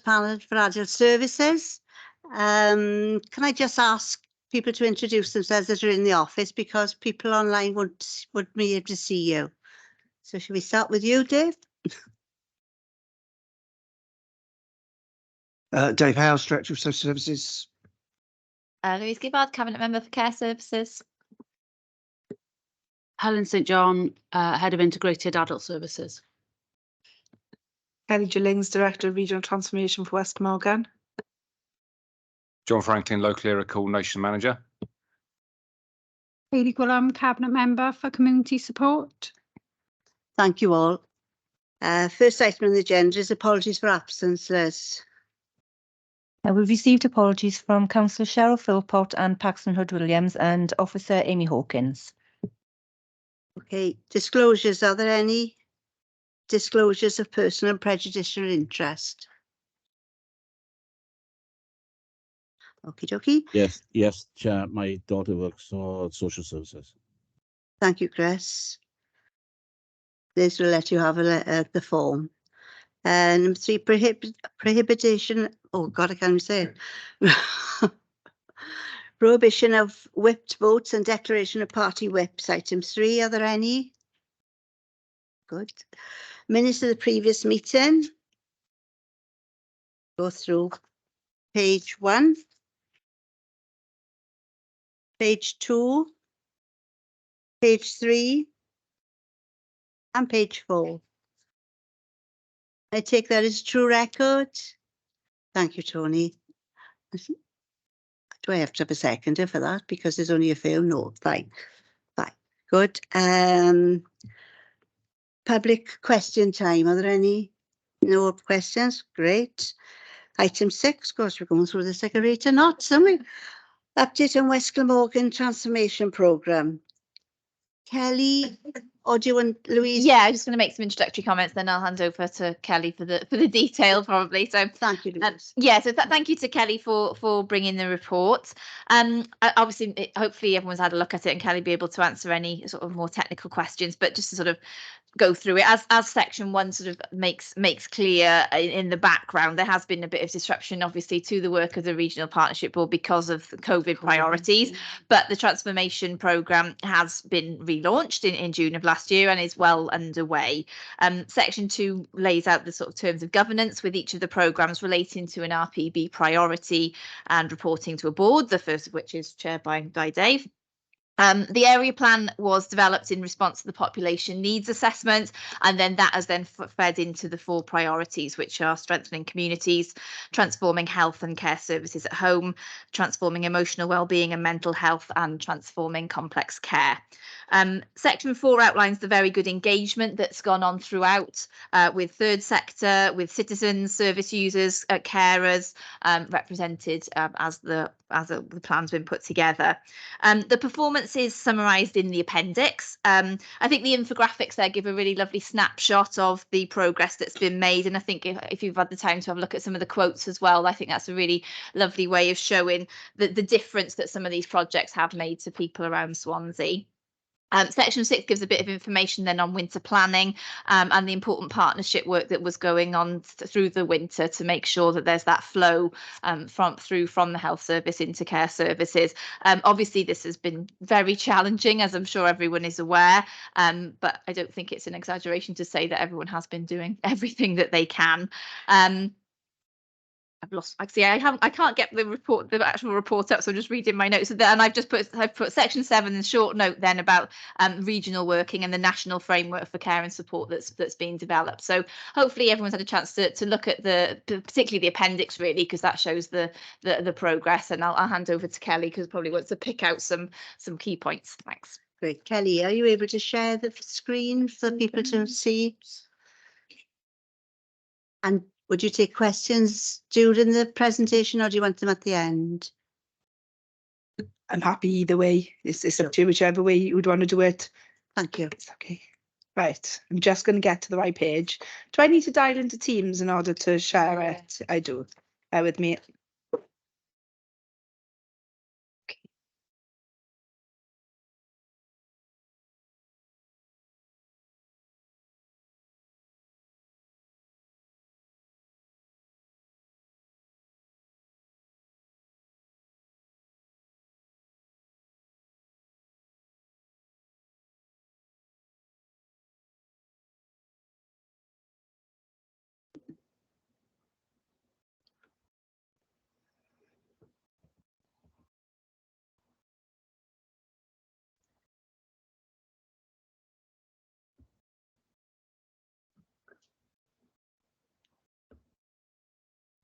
panel for adult services. Can I just ask people to introduce themselves that are in the office, because people online wouldn't be able to see you. So should we start with you, Dave? Dave Howes, Director of Social Services. Louise Gibbard, Cabinet Member for Care Services. Helen St John, Head of Integrated Adult Services. Kelly Gillings, Director of Regional Transformation for West Morgan. John Franklin, Local Area Coordination Manager. Hayley Gwilym, Cabinet Member for Community Support. Thank you all. First item on the agenda is apologies for absence, Liz. We've received apologies from Councillor Cheryl Philpott and Paxton Hood-Williams and Officer Amy Hawkins. Okay, disclosures. Are there any disclosures of personal and prejudicial interest? Okie dokie. Yes, Chair. My daughter works for social services. Thank you, Chris. Liz will let you have the form. Number 3, prohibition. Oh God, I can't even say it. Prohibition of whipped votes and declaration of party whips. Item 3. Are there any? Good. Minutes of the previous meeting. Go through page 1, page 2, page 3, and page 4. I take that as true record. Thank you, Tony. Do I have to have a seconder for that? Because there's only a few. No, fine. Good. Public question time. Are there any? No questions? Great. Item 6. Of course, we're going through this like a rate or not, aren't we? Update on West Glamorgan Transformation Programme. Kelly, or do you want Louise? Yeah, I'm just going to make some introductory comments, then I'll hand over to Kelly for the detail, probably. So thank you, Louise. Yeah, so thank you to Kelly for bringing the report. Obviously, hopefully everyone's had a look at it, and Kelly be able to answer any sort of more technical questions. But just to sort of go through it, as section 1 sort of makes clear in the background, there has been a bit of disruption, obviously, to the work of the Regional Partnership Board because of the COVID priorities. But the transformation programme has been relaunched in June of last year and is well underway. Section 2 lays out the sort of terms of governance with each of the programmes relating to an RPB priority and reporting to a board, the first of which is chaired by Dave. The area plan was developed in response to the population needs assessment, and then that has then fed into the 4 priorities, which are strengthening communities, transforming health and care services at home, transforming emotional wellbeing and mental health, and transforming complex care. Section 4 outlines the very good engagement that's gone on throughout with third sector, with citizens, service users, carers, represented as the plan's been put together. The performance is summarised in the appendix. I think the infographics there give a really lovely snapshot of the progress that's been made, and I think if you've had the time to have a look at some of the quotes as well, I think that's a really lovely way of showing the difference that some of these projects have made to people around Swansea. Section 6 gives a bit of information then on winter planning and the important partnership work that was going on through the winter to make sure that there's that flow from the health service into care services. Obviously, this has been very challenging, as I'm sure everyone is aware, but I don't think it's an exaggeration to say that everyone has been doing everything that they can. I can't get the actual report up, so I'm just reading my notes. And I've put section 7 a short note then about regional working and the national framework for care and support that's being developed. So hopefully everyone's had a chance to look at particularly the appendix, really, because that shows the progress. And I'll hand over to Kelly, because probably wants to pick out some key points. Thanks. Great. Kelly, are you able to share the screen for people to see? And would you take questions during the presentation, or do you want them at the end? I'm happy either way. It's up to you, whichever way you would want to do it. Thank you. It's okay. Right, I'm just going to get to the right page. Do I need to dial into Teams in order to share it? I do. Bear with me.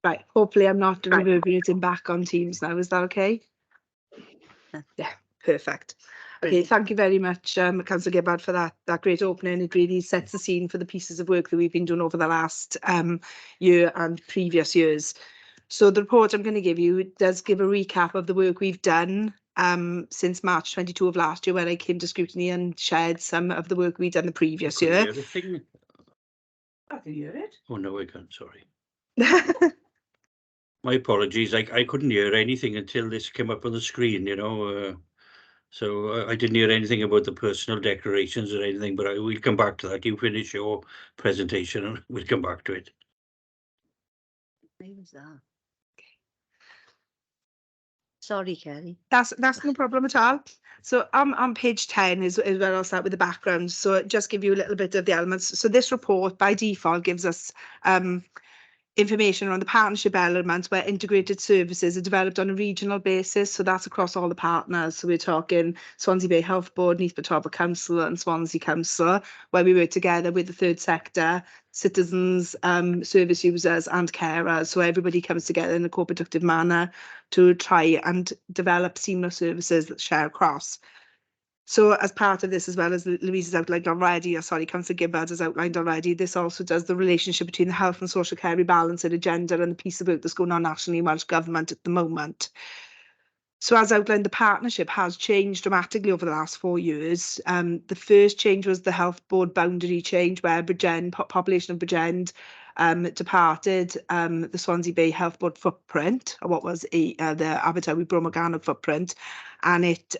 Right, hopefully I'm not reverberating back on Teams now. Is that okay? Yeah, perfect. Okay, thank you very much, Councillor Gibbard, for that great opening. It really sets the scene for the pieces of work that we've been doing over the last year and previous years. So the report I'm going to give you does give a recap of the work we've done since March 22 of last year, when I came to Scrutiny and shared some of the work we'd done the previous year. I can hear it. Oh, no, I can't, sorry. My apologies, I couldn't hear anything until this came up on the screen, you know. So I didn't hear anything about the personal declarations or anything, but we'll come back to that. You finish your presentation and we'll come back to it. Where was that? Sorry, Kelly. That's no problem at all. So on page 10 is where I'll start with the background. So just give you a little bit of the elements. So this report by default gives us information on the partnership elements where integrated services are developed on a regional basis. So that's across all the partners. So we're talking Swansea Bay Health Board, Neath Betawba Council and Swansea Council, where we work together with the third sector, citizens, service users and carers. So everybody comes together in a co-productive manner to try and develop seamless services that share across. So as part of this, as well as Louise has outlined already, or sorry, Councillor Gibbard has outlined already, this also does the relationship between the health and social care rebalance and agenda and the piece of work that's going on nationally in Welsh Government at the moment. So as outlined, the partnership has changed dramatically over the last 4 years. The first change was the health board boundary change, where Bridgend, population of Bridgend departed the Swansea Bay Health Board footprint, or what was the Abertawe Bro Morgannwg footprint, and it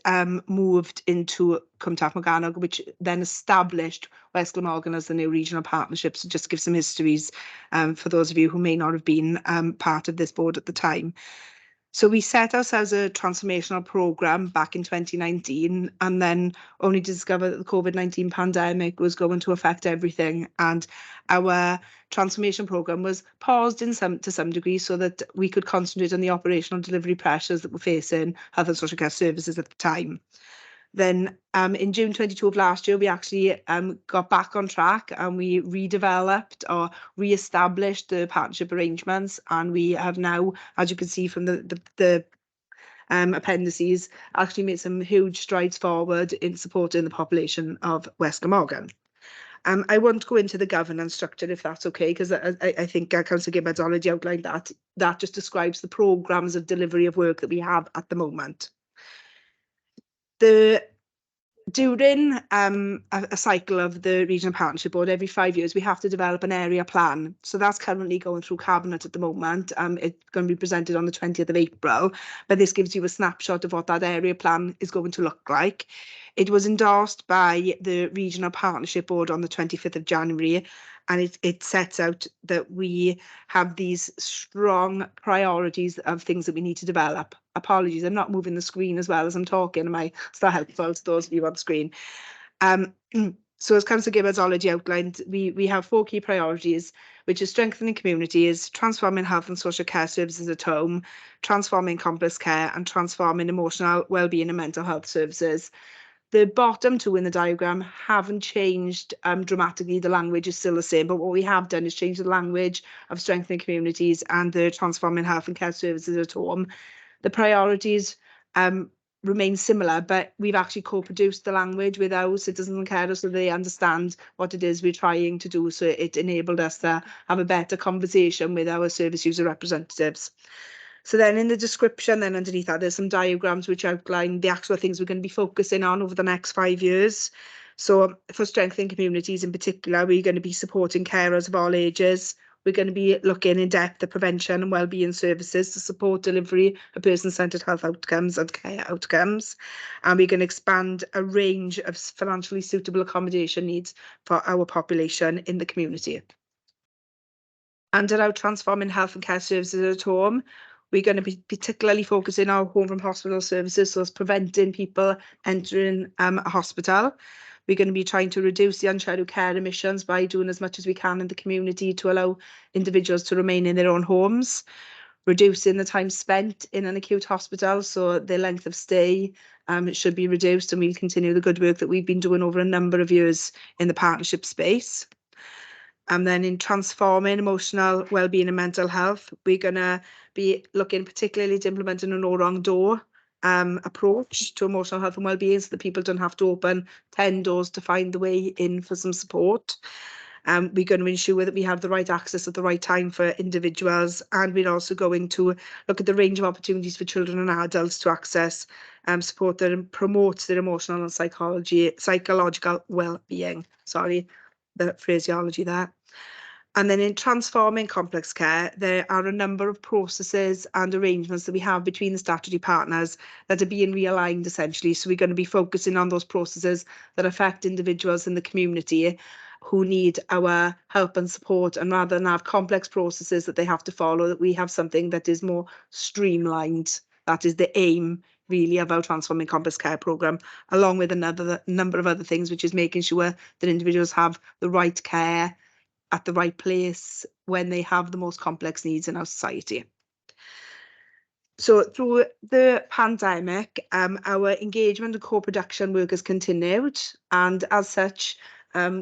moved into Cwmtaf Morgannwg, which then established West Glamorgan as the new regional partnership. So just to give some histories for those of you who may not have been part of this board at the time. So we set ourselves a transformational programme back in 2019, and then only to discover that the COVID-19 pandemic was going to affect everything. And our transformation programme was paused to some degree so that we could concentrate on the operational delivery pressures that were facing health and social care services at the time. Then in June 22 of last year, we actually got back on track and we redeveloped or re-established the partnership arrangements. And we have now, as you can see from the appendices, actually made some huge strides forward in supporting the population of West Glamorgan. I won't go into the governance structure if that's okay, because I think Councillor Gibbard's already outlined that. That just describes the programmes of delivery of work that we have at the moment. During a cycle of the Regional Partnership Board, every 5 years, we have to develop an area plan. So that's currently going through Cabinet at the moment. It's going to be presented on the 20th of April, but this gives you a snapshot of what that area plan is going to look like. It was endorsed by the Regional Partnership Board on the 25th of January, and it sets out that we have these strong priorities of things that we need to develop. Apologies, I'm not moving the screen as well as I'm talking. Am I still helpful to those of you on the screen? So as Councillor Gibbard's already outlined, we have 4 key priorities, which is strengthening communities, transforming health and social care services at home, transforming complex care and transforming emotional wellbeing and mental health services. The bottom 2 in the diagram haven't changed dramatically. The language is still the same, but what we have done is change the language of strengthening communities and the transforming health and care services at home. The priorities remain similar, but we've actually co-produced the language with our citizens and carers so they understand what it is we're trying to do. So it enabled us to have a better conversation with our service user representatives. So then in the description, then underneath that, there's some diagrams which outline the actual things we're going to be focusing on over the next 5 years. So for strengthening communities in particular, we're going to be supporting carers of all ages. We're going to be looking in depth at prevention and wellbeing services to support delivery of person-centred health outcomes and care outcomes. And we're going to expand a range of financially suitable accommodation needs for our population in the community. Under our transforming health and care services at home, we're going to be particularly focusing on home from hospital services, so it's preventing people entering a hospital. We're going to be trying to reduce the unscheduled care emissions by doing as much as we can in the community to allow individuals to remain in their own homes. Reducing the time spent in an acute hospital, so the length of stay should be reduced, and we'll continue the good work that we've been doing over a number of years in the partnership space. And then in transforming emotional well-being and mental health, we're going to be looking particularly to implementing a no wrong door approach to emotional health and well-being, so that people don't have to open 10 doors to find the way in for some support. We're going to ensure that we have the right access at the right time for individuals, and we're also going to look at the range of opportunities for children and adults to access support that promotes their emotional and psychological well-being. Sorry, the phraseology there. And then in transforming complex care, there are a number of processes and arrangements that we have between the statutory partners that are being realigned essentially. So we're going to be focusing on those processes that affect individuals in the community who need our help and support, and rather than have complex processes that they have to follow, that we have something that is more streamlined. That is the aim really of our Transforming Complex Care programme, along with another number of other things, which is making sure that individuals have the right care at the right place when they have the most complex needs in our society. So through the pandemic, our engagement and co-production work has continued, and as such,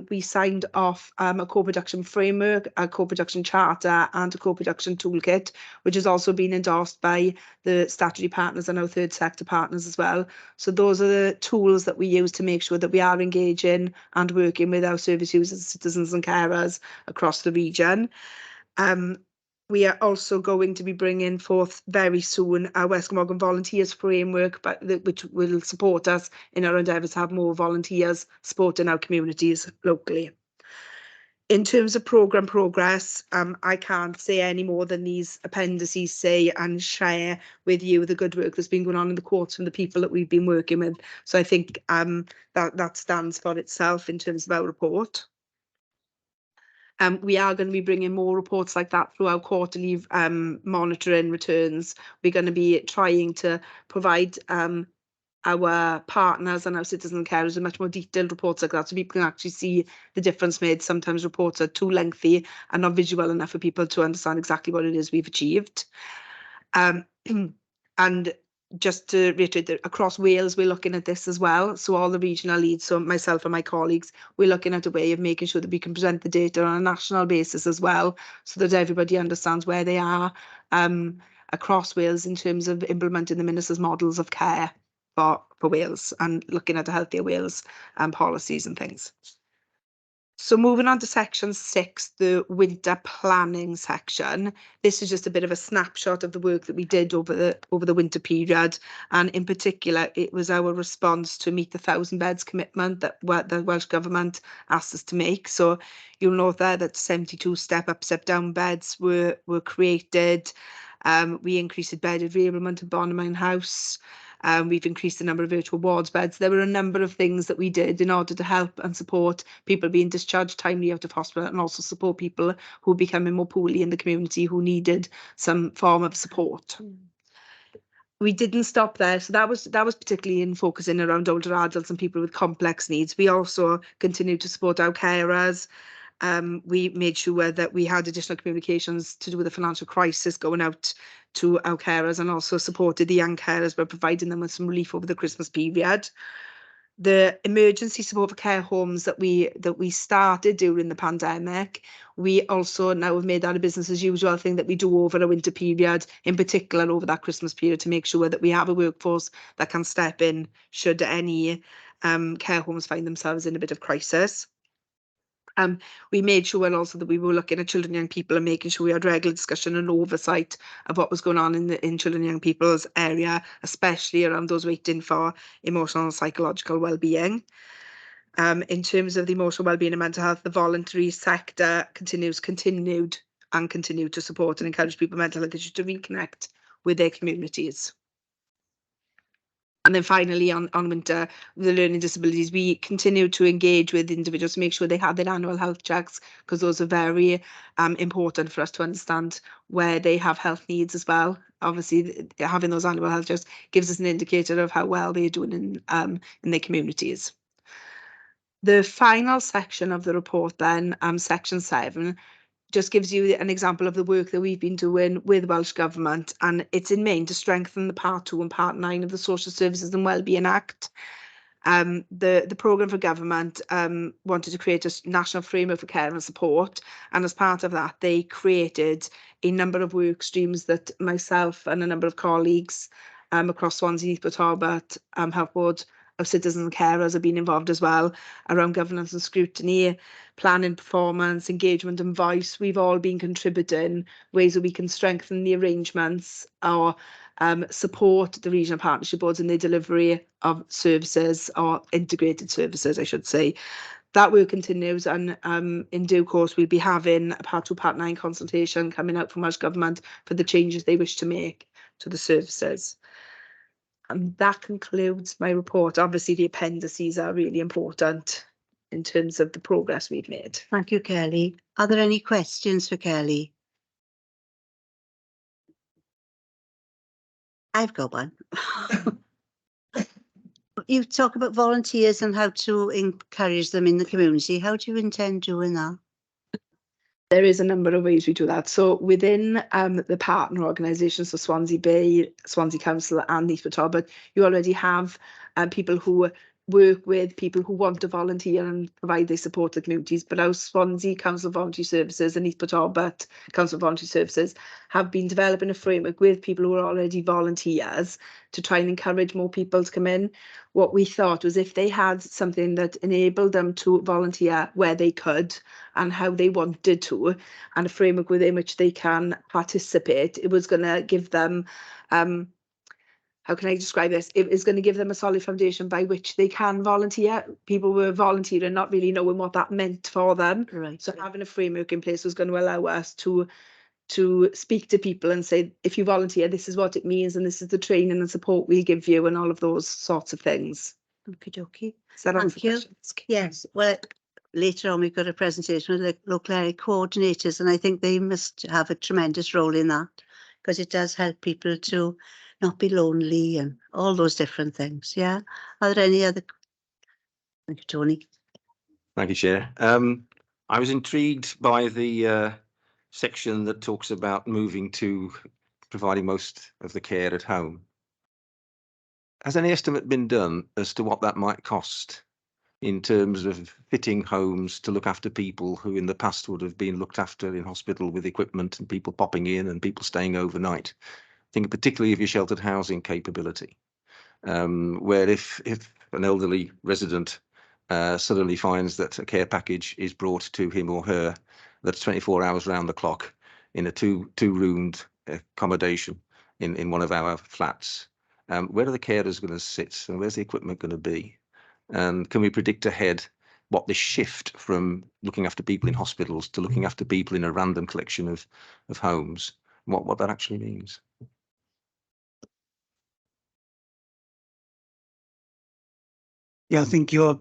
we signed off a co-production framework, a co-production charter and a co-production toolkit, which has also been endorsed by the statutory partners and our third sector partners as well. So those are the tools that we use to make sure that we are engaging and working with our service users, citizens and carers across the region. We are also going to be bringing forth very soon our West Glamorgan Volunteers Framework, which will support us in our endeavours to have more volunteers supporting our communities locally. In terms of programme progress, I can't say any more than these appendices say, and share with you the good work that's been going on in the courts from the people that we've been working with. So I think that stands for itself in terms of our report. We are going to be bringing more reports like that through our quarterly monitoring returns. We're going to be trying to provide our partners and our citizens and carers with much more detailed reports like that, so people can actually see the difference made. Sometimes reports are too lengthy and not visual enough for people to understand exactly what it is we've achieved. And just to reiterate that across Wales, we're looking at this as well. So all the regional leads, so myself and my colleagues, we're looking at a way of making sure that we can present the data on a national basis as well, so that everybody understands where they are across Wales in terms of implementing the Minister's models of care for Wales and looking at a healthier Wales policies and things. So moving on to section 6, the winter planning section. This is just a bit of a snapshot of the work that we did over the winter period, and in particular it was our response to meet the 1,000 beds commitment that the Welsh Government asked us to make. So you'll note there that 72 step up, step down beds were created. We increased bed enablement at Bonnerman House. We've increased the number of virtual wards beds. There were a number of things that we did in order to help and support people being discharged timely out of hospital, and also support people who were becoming more poorly in the community who needed some form of support. We didn't stop there, so that was particularly in focusing around older adults and people with complex needs. We also continued to support our carers. We made sure that we had additional communications to do with the financial crisis going out to our carers, and also supported the young carers by providing them with some relief over the Christmas period. The emergency support for care homes that we started during the pandemic, we also now have made that a business as usual thing that we do over a winter period, in particular over that Christmas period, to make sure that we have a workforce that can step in should any care homes find themselves in a bit of crisis. We made sure also that we were looking at children and young people and making sure we had regular discussion and oversight of what was going on in children and young people's area, especially around those waiting for emotional and psychological well-being. In terms of the emotional well-being and mental health, the voluntary sector continued to support and encourage people with mental health issues to reconnect with their communities. And then finally, on winter, the learning disabilities, we continue to engage with individuals to make sure they have their annual health checks, because those are very important for us to understand where they have health needs as well. Obviously, having those annual health checks gives us an indicator of how well they're doing in their communities. The final section of the report then, section 7, just gives you an example of the work that we've been doing with Welsh Government, and it's in main to strengthen the Part 2 and Part 9 of the Social Services and Wellbeing Act. The programme for government wanted to create a national framework for care and support, and as part of that they created a number of work streams that myself and a number of colleagues across Swansea, Port Talbot, Health Board of Citizens and Carers have been involved as well, around governance and scrutiny, planning, performance, engagement and voice. We've all been contributing ways that we can strengthen the arrangements or support the regional partnership boards in their delivery of services, or integrated services, I should say. That work continues, and in due course we'll be having a Part 2, Part 9 consultation coming out from Welsh Government for the changes they wish to make to the services. And that concludes my report. Obviously the appendices are really important in terms of the progress we've made. Thank you, Kelly. Are there any questions for Kelly? I've got one. You talk about volunteers and how to encourage them in the community. How do you intend doing that? There is a number of ways we do that. So within the partner organisations, so Swansea Bay, Swansea Council and East Port Talbot, you already have people who work with people who want to volunteer and provide their support to communities. But our Swansea Council Voluntary Services and East Port Talbot Council Voluntary Services have been developing a framework with people who are already volunteers to try and encourage more people to come in. What we thought was, if they had something that enabled them to volunteer where they could and how they wanted to, and a framework within which they can participate, it was going to give them how can I describe this? It is going to give them a solid foundation by which they can volunteer. People were volunteering, not really knowing what that meant for them. Right. So having a framework in place was going to allow us to speak to people and say, if you volunteer, this is what it means, and this is the training and support we give you, and all of those sorts of things. Okie dokie. Does that answer Thank you. questions? Yes. Well, later on we've got a presentation with the local area coordinators, and I think they must have a tremendous role in that, because it does help people to not be lonely and all those different things. Yeah. Are there any other? Thank you, Tony. Thank you, Chair. I was intrigued by the section that talks about moving to providing most of the care at home. Has any estimate been done as to what that might cost in terms of fitting homes to look after people who in the past would have been looked after in hospital with equipment and people popping in and people staying overnight? Think particularly of your sheltered housing capability, where if an elderly resident suddenly finds that a care package is brought to him or her that's 24 hours round the clock in a two-roomed accommodation in one of our flats, where are the carers going to sit and where's the equipment going to be? And can we predict ahead what this shift from looking after people in hospitals to looking after people in a random collection of homes, what that actually means? Yeah, I think you're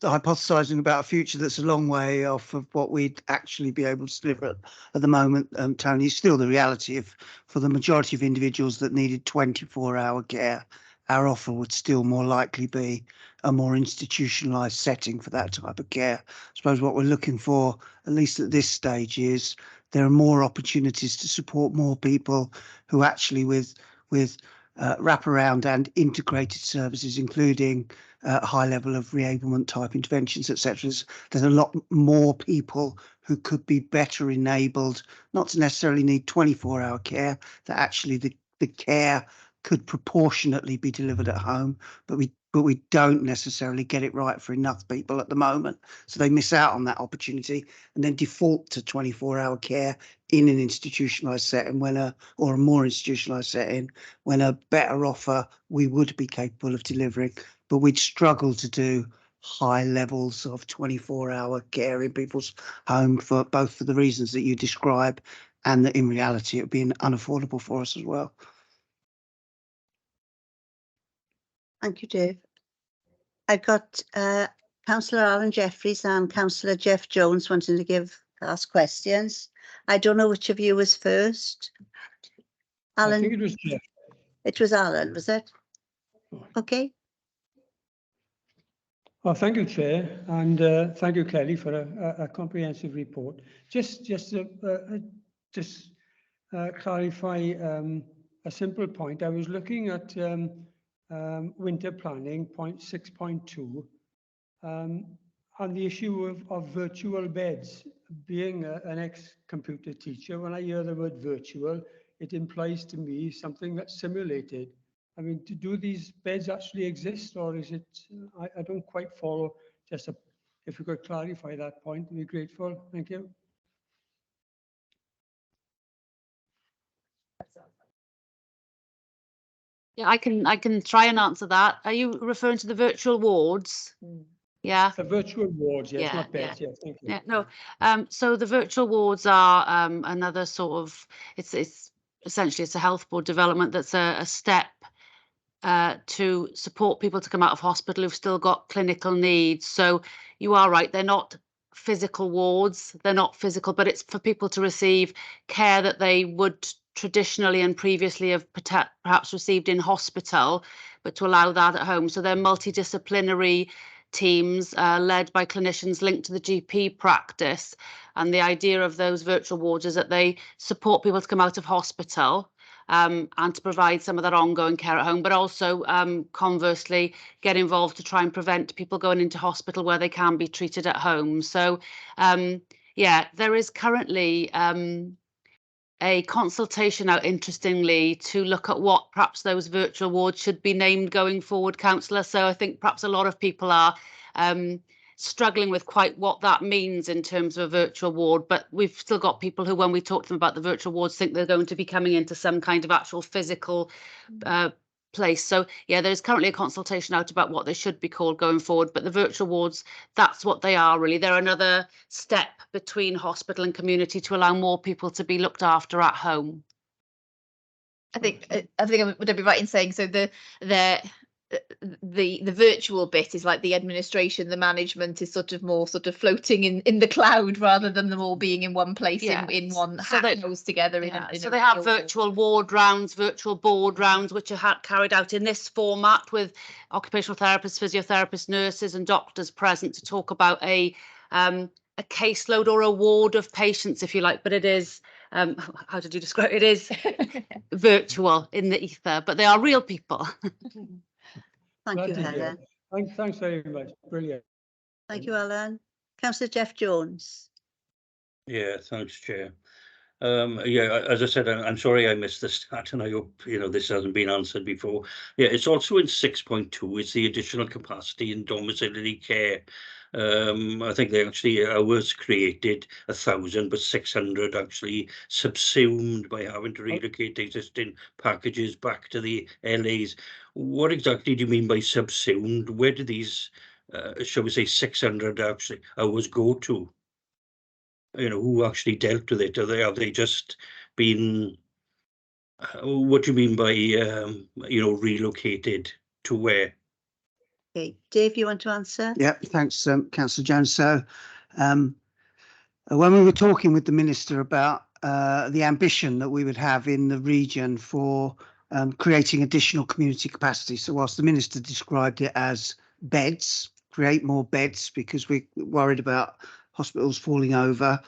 hypothesising about a future that's a long way off of what we'd actually be able to deliver at the moment, Tony. Still the reality of, for the majority of individuals that needed 24-hour care, our offer would still more likely be a more institutionalised setting for that type of care. I suppose what we're looking for, at least at this stage, is there are more opportunities to support more people who actually with wraparound and integrated services, including high level of reablement type interventions, etc. There's a lot more people who could be better enabled, not to necessarily need 24-hour care, that actually the care could proportionately be delivered at home, but we don't necessarily get it right for enough people at the moment. So they miss out on that opportunity and then default to 24-hour care in an institutionalised setting or a more institutionalised setting, when a better offer we would be capable of delivering, but we'd struggle to do high levels of 24-hour care in people's home for the reasons that you describe, and that in reality it would be unaffordable for us as well. Thank you, Dave. I've got Councillor Alan Jeffries and Councillor Jeff Jones wanting to ask questions. I don't know which of you was first. Alan? I think it was Jeff. It was Alan, was it? Okay. Well, thank you, Chair, and thank you, Kelly, for a comprehensive report. Just clarify a simple point. I was looking at winter planning, point 6.2, and the issue of virtual beds. Being an ex-computer teacher, when I hear the word virtual, it implies to me something that's simulated. I mean, do these beds actually exist, or is it, I don't quite follow. Just if you could clarify that point, I'd be grateful. Thank you. Yeah, I can try and answer that. Are you referring to the virtual wards? Yeah. The virtual wards, yes, Yeah, not beds. Yeah, thank you. Yeah, no. So the virtual wards are another sort of, it's essentially it's a health board development that's a step to support people to come out of hospital who've still got clinical needs. So you are right, they're not physical wards, they're not physical, but it's for people to receive care that they would traditionally and previously have perhaps received in hospital, but to allow that at home. So they're multidisciplinary teams led by clinicians linked to the GP practice. And the idea of those virtual wards is that they support people to come out of hospital and to provide some of that ongoing care at home, but also conversely get involved to try and prevent people going into hospital where they can be treated at home. So yeah, there is currently a consultation out, interestingly, to look at what perhaps those virtual wards should be named going forward, councillor. So I think perhaps a lot of people are struggling with quite what that means in terms of a virtual ward, but we've still got people who, when we talk to them about the virtual wards, think they're going to be coming into some kind of actual physical place. So yeah, there's currently a consultation out about what they should be called going forward, but the virtual wards, that's what they are really. They're another step between hospital and community to allow more people to be looked after at home. I think would I be right in saying so the virtual bit is like the administration, the management is sort of more sort of floating in the cloud rather than them all being in one place, in one house together. So they have virtual ward rounds, virtual board rounds, which are carried out in this format with occupational therapists, physiotherapists, nurses and doctors present to talk about a caseload or a ward of patients, if you like, but it is how did you describe it? It is virtual in the ether, but they are real people. Thank you, Helen. Thanks very much. Brilliant. Thank you, Helen. Councillor Jeff Jones. Yeah, thanks, Chair. Yeah, as I said, I'm sorry I missed the start, and I hope this hasn't been answered before. Yeah, it's also in 6.2. It's the additional capacity in domiciliary care. I think they actually was created 1,000, but 600 actually subsumed by having to relocate existing packages back to the LAs. What exactly do you mean by subsumed? Where do these, shall we say, 600 actually hours go to? Who actually dealt with it? Have they just been, what do you mean by, relocated to where? Okay, Dave, you want to answer? Yeah, thanks, Councillor Jones. So when we were talking with the Minister about the ambition that we would have in the region for creating additional community capacity, so whilst the Minister described it as beds, create more beds because we're worried about hospitals falling over,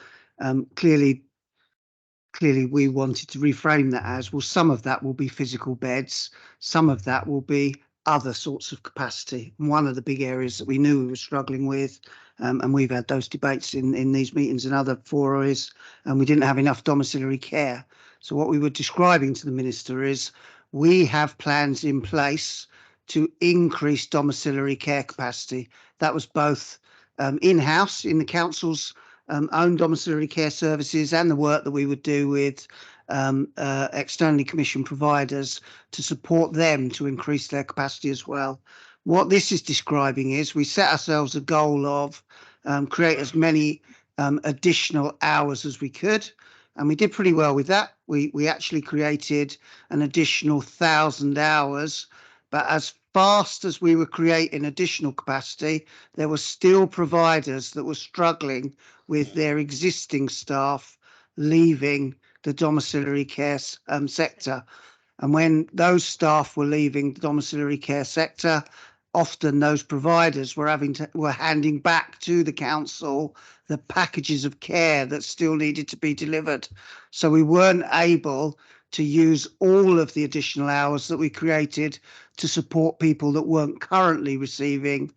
clearly we wanted to reframe that as, well, some of that will be physical beds, some of that will be other sorts of capacity. And one of the big areas that we knew we were struggling with, and we've had those debates in these meetings and other fora, is we didn't have enough domiciliary care. So what we were describing to the Minister is we have plans in place to increase domiciliary care capacity. That was both in-house in the council's own domiciliary care services and the work that we would do with externally commissioned providers to support them to increase their capacity as well. What this is describing is we set ourselves a goal of create as many additional hours as we could, and we did pretty well with that. We actually created an additional 1,000 hours, but as fast as we were creating additional capacity, there were still providers that were struggling with their existing staff leaving the domiciliary care sector. And when those staff were leaving the domiciliary care sector, often those providers were handing back to the council the packages of care that still needed to be delivered. So we weren't able to use all of the additional hours that we created to support people that weren't currently receiving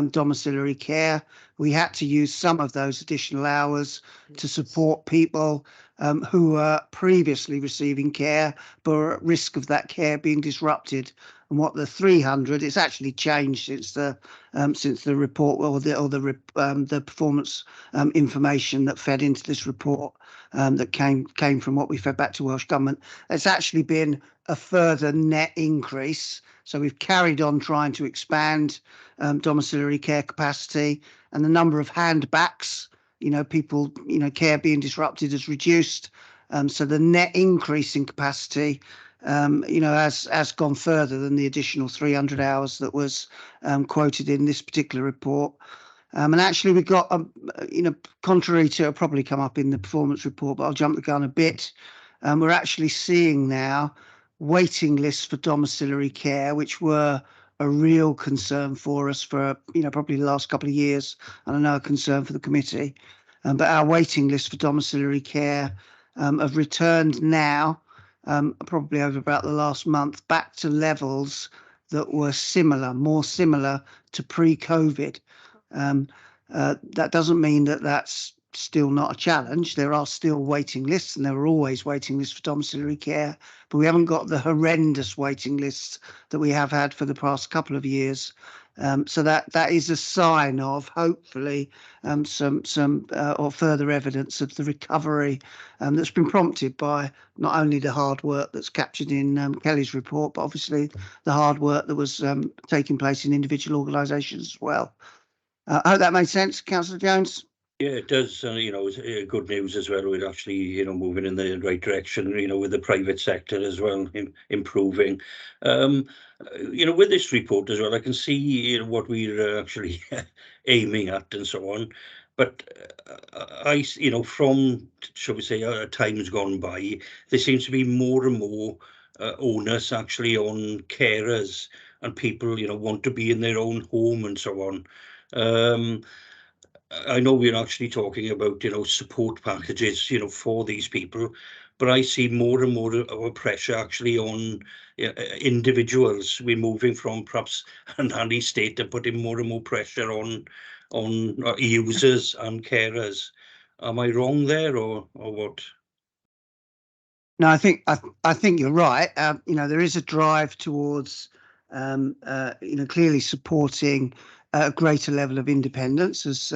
domiciliary care. We had to use some of those additional hours to support people who were previously receiving care but were at risk of that care being disrupted. And what the 300, it's actually changed since the report or the performance information that fed into this report that came from what we fed back to Welsh Government. It's actually been a further net increase. So we've carried on trying to expand domiciliary care capacity, and the number of handbacks, people, care being disrupted has reduced. So the net increase in capacity, has gone further than the additional 300 hours that was quoted in this particular report. And actually, we've got, contrary to, it'll probably come up in the performance report, but I'll jump the gun a bit. We're actually seeing now waiting lists for domiciliary care, which were a real concern for us for, probably the last couple of years, and I know a concern for the committee. But our waiting list for domiciliary care have returned now, probably over about the last month, back to levels that were more similar to pre-COVID. That doesn't mean that that's still not a challenge. There are still waiting lists, and there are always waiting lists for domiciliary care, but we haven't got the horrendous waiting lists that we have had for the past couple of years. So that is a sign of, hopefully, some or further evidence of the recovery that's been prompted by not only the hard work that's captured in Kelly's report, but obviously the hard work that was taking place in individual organisations as well. I hope that made sense, Councillor Jones. Yeah, it does. It's good news as well. We're actually, moving in the right direction, with the private sector as well, improving. With this report as well, I can see what we're actually aiming at and so on. But from, shall we say, times gone by, there seems to be more and more onus actually on carers and people, want to be in their own home and so on. I know we're actually talking about, support packages, for these people, but I see more and more of a pressure actually on individuals. We're moving from perhaps a nanny state to putting more and more pressure on users and carers. Am I wrong there, or what? No, I think you're right. There is a drive towards, clearly supporting a greater level of independence, as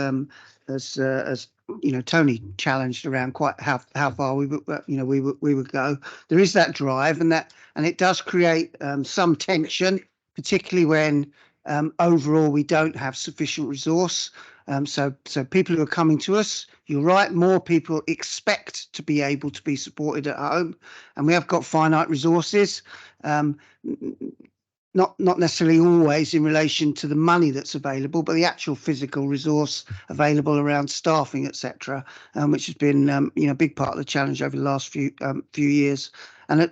Tony challenged around quite how far we would go. There is that drive, and it does create some tension, particularly when overall we don't have sufficient resource. So people who are coming to us, you're right, more people expect to be able to be supported at home, and we have got finite resources, not necessarily always in relation to the money that's available, but the actual physical resource available around staffing, etc., which has been a big part of the challenge over the last few years, and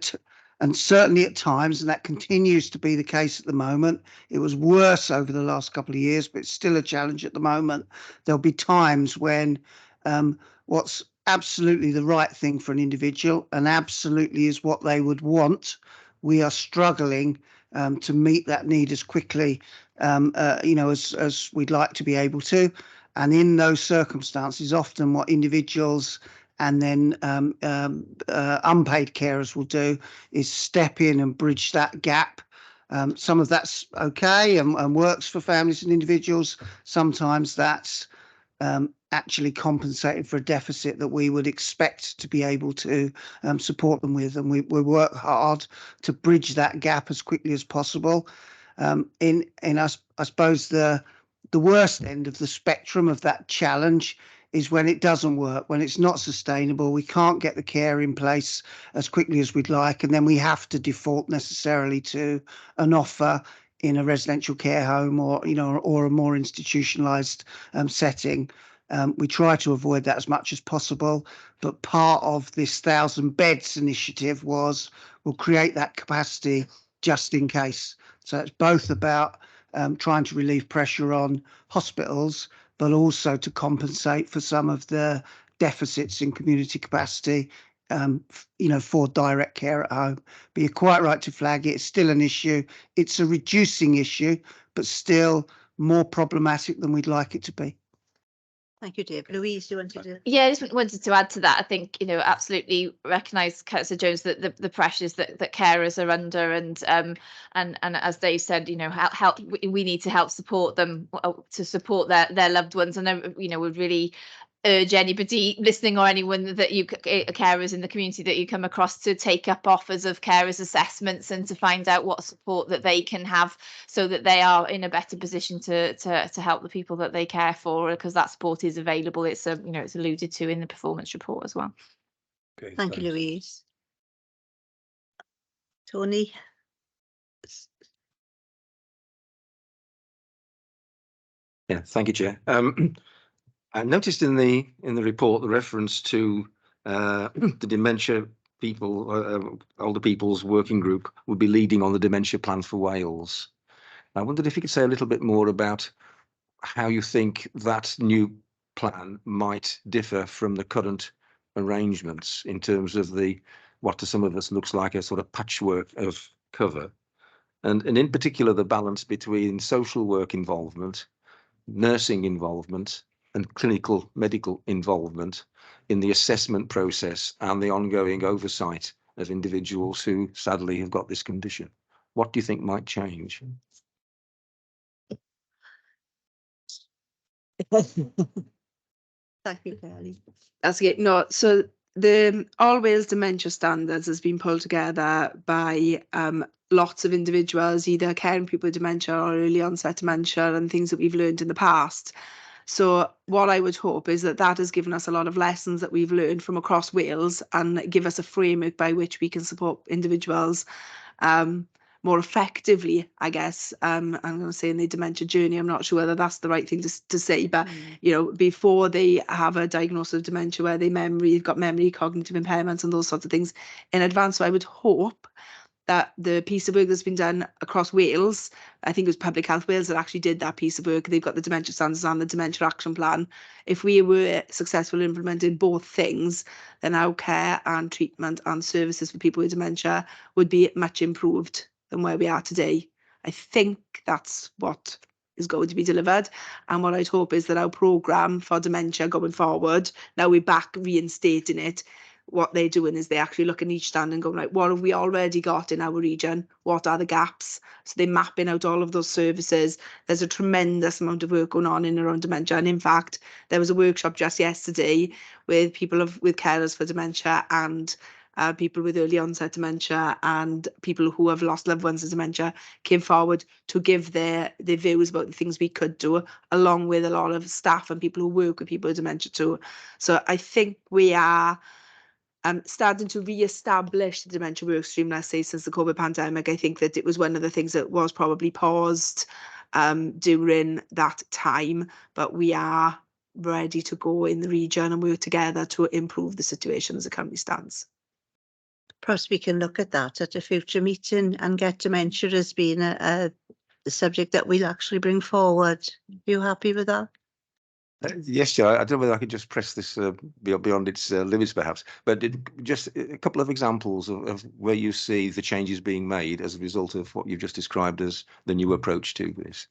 certainly at times, and that continues to be the case at the moment. It was worse over the last couple of years, but it's still a challenge at the moment. There'll be times when what's absolutely the right thing for an individual and absolutely is what they would want, we are struggling to meet that need as quickly, as we'd like to be able to. And in those circumstances, often what individuals and then unpaid carers will do is step in and bridge that gap. Some of that's okay and works for families and individuals. Sometimes that's actually compensated for a deficit that we would expect to be able to support them with, and we work hard to bridge that gap as quickly as possible. I suppose the worst end of the spectrum of that challenge is when it doesn't work, when it's not sustainable, we can't get the care in place as quickly as we'd like, and then we have to default necessarily to an offer in a residential care home or a more institutionalized setting. We try to avoid that as much as possible, but part of this 1,000 beds initiative was we'll create that capacity just in case. So it's both about trying to relieve pressure on hospitals, but also to compensate for some of the deficits in community capacity for direct care at home. But you're quite right to flag it. It's still an issue. It's a reducing issue, but still more problematic than we'd like it to be. Thank you, Dave. Louise, do you want to? Yeah, I just wanted to add to that. I think, absolutely recognise, Councillor Jones, that the pressures that carers are under, and as Dave said, help. We need to help support them, to support their loved ones, and would really urge anybody listening, or anyone that carers in the community that you come across, to take up offers of carers assessments and to find out what support that they can have, so that they are in a better position to help the people that they care for, because that support is available. It's it's alluded to in the performance report as well. Okay, Thank you, thanks. Louise. Tony? Yeah, thank you, Chair. I noticed in the report the reference to the dementia people, older people's working group would be leading on the dementia plan for Wales. I wondered if you could say a little bit more about how you think that new plan might differ from the current arrangements in terms of what to some of us looks like a sort of patchwork of cover, and in particular the balance between social work involvement, nursing involvement, and clinical medical involvement in the assessment process and the ongoing oversight of individuals who sadly have got this condition. What do you think might change? Thank you, Kelly. That's it. No, so the All Wales Dementia Standards has been pulled together by lots of individuals, either caring people with dementia or early onset dementia, and things that we've learned in the past. So what I would hope is that has given us a lot of lessons that we've learned from across Wales, and give us a framework by which we can support individuals more effectively, I guess. I'm going to say in the dementia journey. I'm not sure whether that's the right thing to say, but before they have a diagnosis of dementia, where they've got memory, cognitive impairments, and those sorts of things in advance. So I would hope that the piece of work that's been done across Wales, I think it was Public Health Wales that actually did that piece of work. They've got the dementia standards and the dementia action plan. If we were successful in implementing both things, then our care and treatment and services for people with dementia would be much improved than where we are today. I think that's what is going to be delivered. And what I'd hope is that our programme for dementia going forward, now we're back reinstating it, what they're doing is they actually look at each stand and go, right, what have we already got in our region? What are the gaps? So they're mapping out all of those services. There's a tremendous amount of work going on in and around dementia. And in fact, there was a workshop just yesterday with people with carers for dementia, and people with early onset dementia, and people who have lost loved ones to dementia came forward to give their views about the things we could do, along with a lot of staff and people who work with people with dementia too. So I think we are starting to re-establish the dementia work stream, let's say, since the COVID pandemic. I think that it was one of the things that was probably paused during that time, but we are ready to go in the region and work together to improve the situation as it currently stands. Perhaps we can look at that at a future meeting and get dementia as being a subject that we'll actually bring forward. Are you happy with that? Yes, Joe. I don't know whether I could just press this beyond its limits, perhaps, but just a couple of examples of where you see the changes being made as a result of what you've just described as the new approach to this.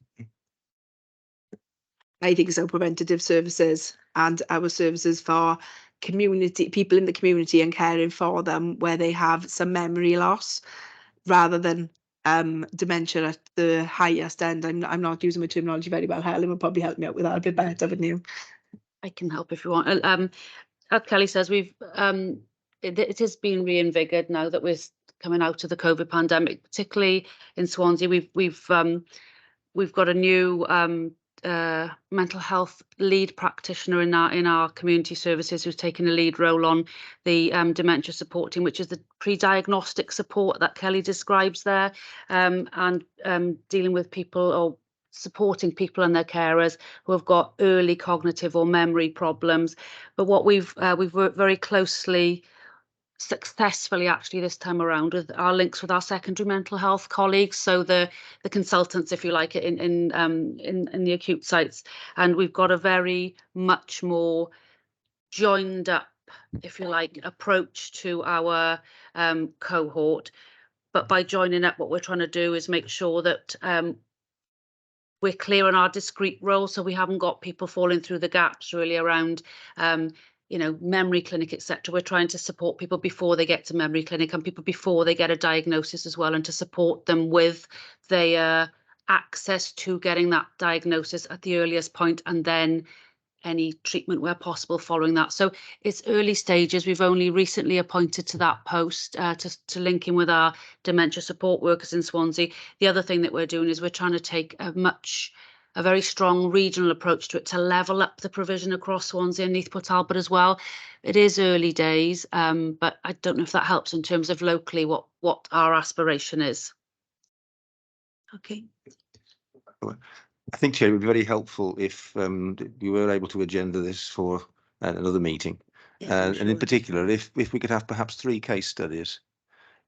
I think it's our preventative services and our services for community people in the community and caring for them where they have some memory loss, rather than dementia at the highest end. I'm not using my terminology very well. Helen will probably help me out with that a bit better, wouldn't you? I can help if you want. As Kelly says, we've it has been reinvigorated now that we're coming out of the COVID pandemic, particularly in Swansea. We've got a new mental health lead practitioner in our community services who's taken a lead role on the dementia support team, which is the pre-diagnostic support that Kelly describes there, and dealing with people or supporting people and their carers who have got early cognitive or memory problems. But what we've worked very closely, successfully actually this time around, with our links with our secondary mental health colleagues, so the consultants, if you like, in the acute sites, and we've got a very much more joined up if you like, approach to our cohort. But by joining up, what we're trying to do is make sure that we're clear on our discrete roles, so we haven't got people falling through the gaps really around you know, memory clinic, etc. We're trying to support people before they get to memory clinic and people before they get a diagnosis as well, and to support them with their access to getting that diagnosis at the earliest point, and then any treatment where possible following that. So it's early stages. We've only recently appointed to that post to link in with our dementia support workers in Swansea. The other thing that we're doing is we're trying to take a very strong regional approach to it, to level up the provision across Swansea and Port Talbot as well. It is early days, but I don't know if that helps in terms of locally what our aspiration is. Okay. I think, Chair, it would be very helpful if we were able to agenda this for another meeting. Yeah, and in particular, if we could have perhaps 3 case studies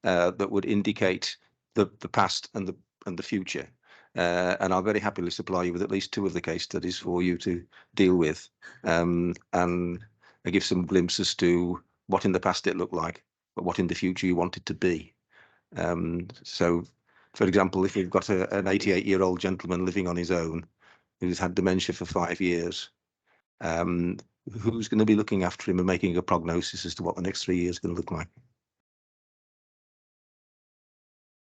that would indicate the past and the future. And I'll very happily supply you with at least 2 of the case studies for you to deal with, and give some glimpses to what in the past it looked like, but what in the future you want it to be. So, for example, if we've got an 88-year-old gentleman living on his own who's had dementia for 5 years, who's going to be looking after him and making a prognosis as to what the next 3 years is going to look like?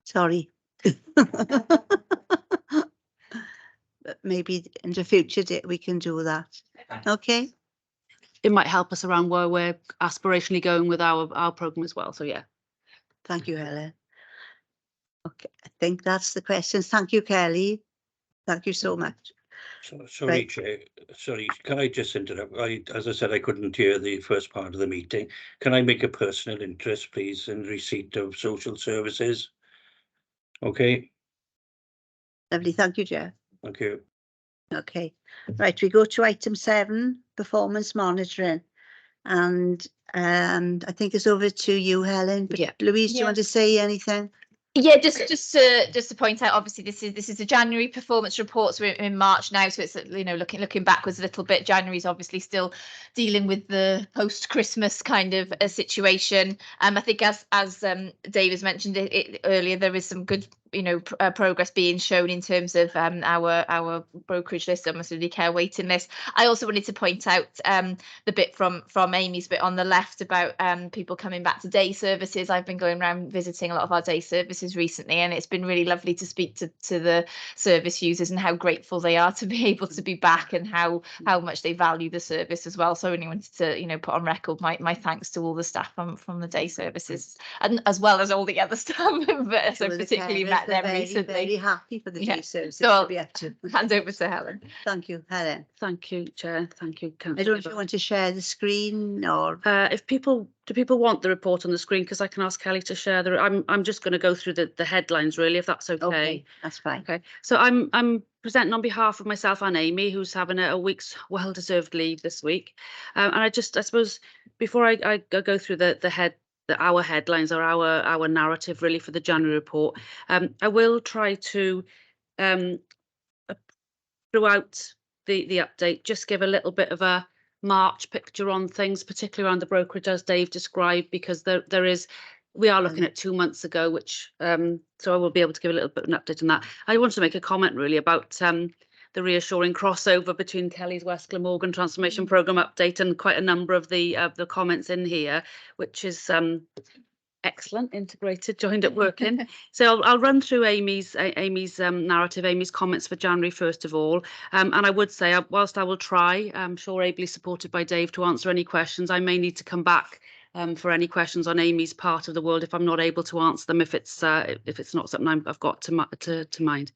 Sorry. But maybe in the future we can do that. Okay. It might help us around where we're aspirationally going with our programme as well. So yeah. Thank you, Helen. Okay, I think that's the questions. Thank you, Kelly. Thank you so much. Sorry, Right. Chair. Sorry, can I just interrupt? As I said, I couldn't hear the first part of the meeting. Can I make a personal interest, please, in receipt of social services? Okay, Lovely. Thank you, Jeff. thank you. Okay. Right, we go to item 7, performance monitoring. And I think it's over to you, Helen. But Yeah. Louise, do you want to say anything? Yeah, just to point out, obviously this is a January performance report, so we're in March now, so it's, you know, looking backwards a little bit. January's obviously still dealing with the post-Christmas kind of a situation. I think as Dave has mentioned it earlier, there is some good, you know, progress being shown in terms of our brokerage list, domiciliary care waiting list. I also wanted to point out the bit from Amy's bit on the left about people coming back to day services. I've been going around visiting a lot of our day services recently, and it's been really lovely to speak to the service users and how grateful they are to be able to be back, and how much they value the service as well. So I only wanted to, you know, put on record my thanks to all the staff from the day services, and as well as all the other staff, but so particularly met them recently. Very happy for the Yeah. day services So to be up to. hand over to Helen. Thank you, Helen. Thank you, Chair. Thank you, I Councillor. don't know if you want to share the screen or. If people want the report on the screen, because I can ask Kelly to share I'm just going to go through the headlines really, if that's okay. Okay, that's fine. Okay, so I'm presenting on behalf of myself and Amy, who's having a week's well-deserved leave this week. And I suppose before I go through our headlines or our narrative really for the January report, I will try to throughout the update just give a little bit of a March picture on things, particularly around the brokerage as Dave described, because we are looking at 2 months ago, which so I will be able to give a little bit of an update on that. I wanted to make a comment really about the reassuring crossover between Kelly's West Glamorgan Transformation Programme update and quite a number of the comments in here, which is excellent, integrated, joined up working. So I'll run through Amy's narrative, Amy's comments for January first of all. And I would say, whilst I will try, I'm sure ably supported by Dave, to answer any questions, I may need to come back for any questions on Amy's part of the world if I'm not able to answer them, if it's not something I've got to mind.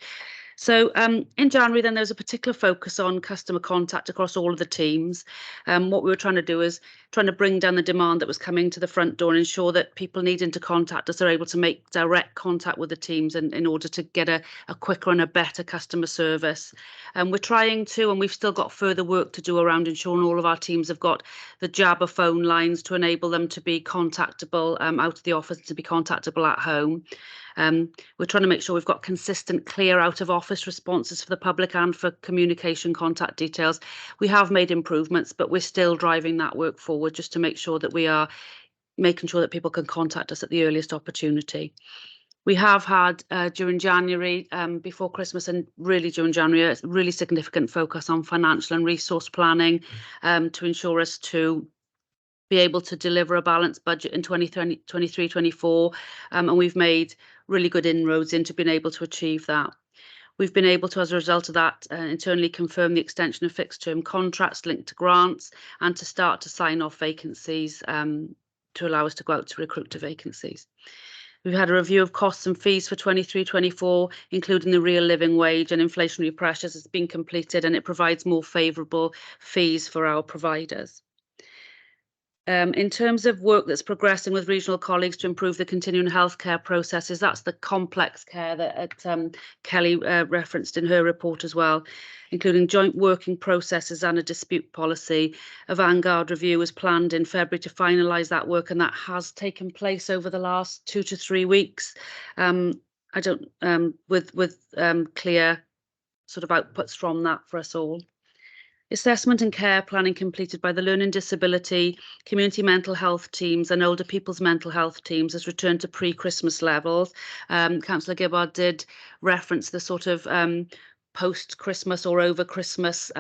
So in January, then there was a particular focus on customer contact across all of the teams. What we were trying to do is trying to bring down the demand that was coming to the front door and ensure that people needing to contact us are able to make direct contact with the teams in order to get a quicker and a better customer service. We're trying to, and we've still got further work to do around ensuring all of our teams have got the Jabber phone lines to enable them to be contactable out of the office, to be contactable at home. We're trying to make sure we've got consistent, clear out of office responses for the public and for communication contact details. We have made improvements, but we're still driving that work forward just to make sure that we are making sure that people can contact us at the earliest opportunity. We have had during January, before Christmas and really during January, a really significant focus on financial and resource planning to ensure us to be able to deliver a balanced budget in 2023-24, and we've made really good inroads into being able to achieve that. We've been able to, as a result of that, internally confirm the extension of fixed term contracts linked to grants and to start to sign off vacancies to allow us to go out to recruit to vacancies. We've had a review of costs and fees for 23-24, including the real living wage and inflationary pressures. It's been completed and it provides more favourable fees for our providers. In terms of work that's progressing with regional colleagues to improve the continuing healthcare processes, that's the complex care that Kelly referenced in her report as well, including joint working processes and a dispute policy. A Vanguard review is planned in February to finalise that work, and that has taken place over the last 2 to 3 weeks. With clear sort of outputs from that for us all. Assessment and care planning completed by the learning disability, community mental health teams and older people's mental health teams has returned to pre-Christmas levels. Councillor Gibbard did reference the sort of post-Christmas or over Christmas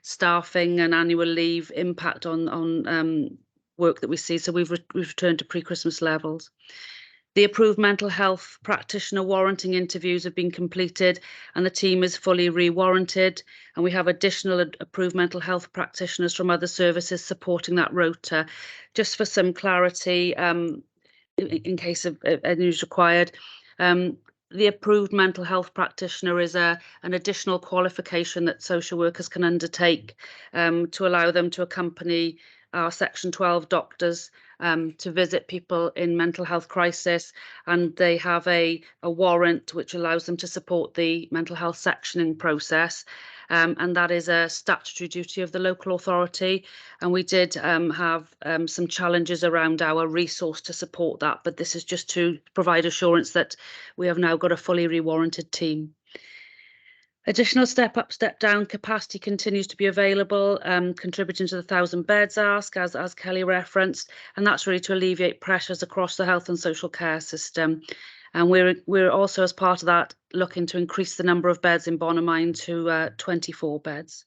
staffing and annual leave impact on work that we see. So we've returned to pre-Christmas levels. The approved mental health practitioner warranting interviews have been completed and the team is fully re-warranted, and we have additional approved mental health practitioners from other services supporting that rota. Just for some clarity, in case of any is required, the approved mental health practitioner is an additional qualification that social workers can undertake to allow them to accompany our Section 12 doctors to visit people in mental health crisis, and they have a warrant which allows them to support the mental health sectioning process, and that is a statutory duty of the local authority. And we did have some challenges around our resource to support that, but this is just to provide assurance that we have now got a fully re-warranted team. Additional step up, step down capacity continues to be available, contributing to the 1,000 beds ask, as Kelly referenced, and that's really to alleviate pressures across the health and social care system. And we're also, as part of that, looking to increase the number of beds in Bonamine to 24 beds.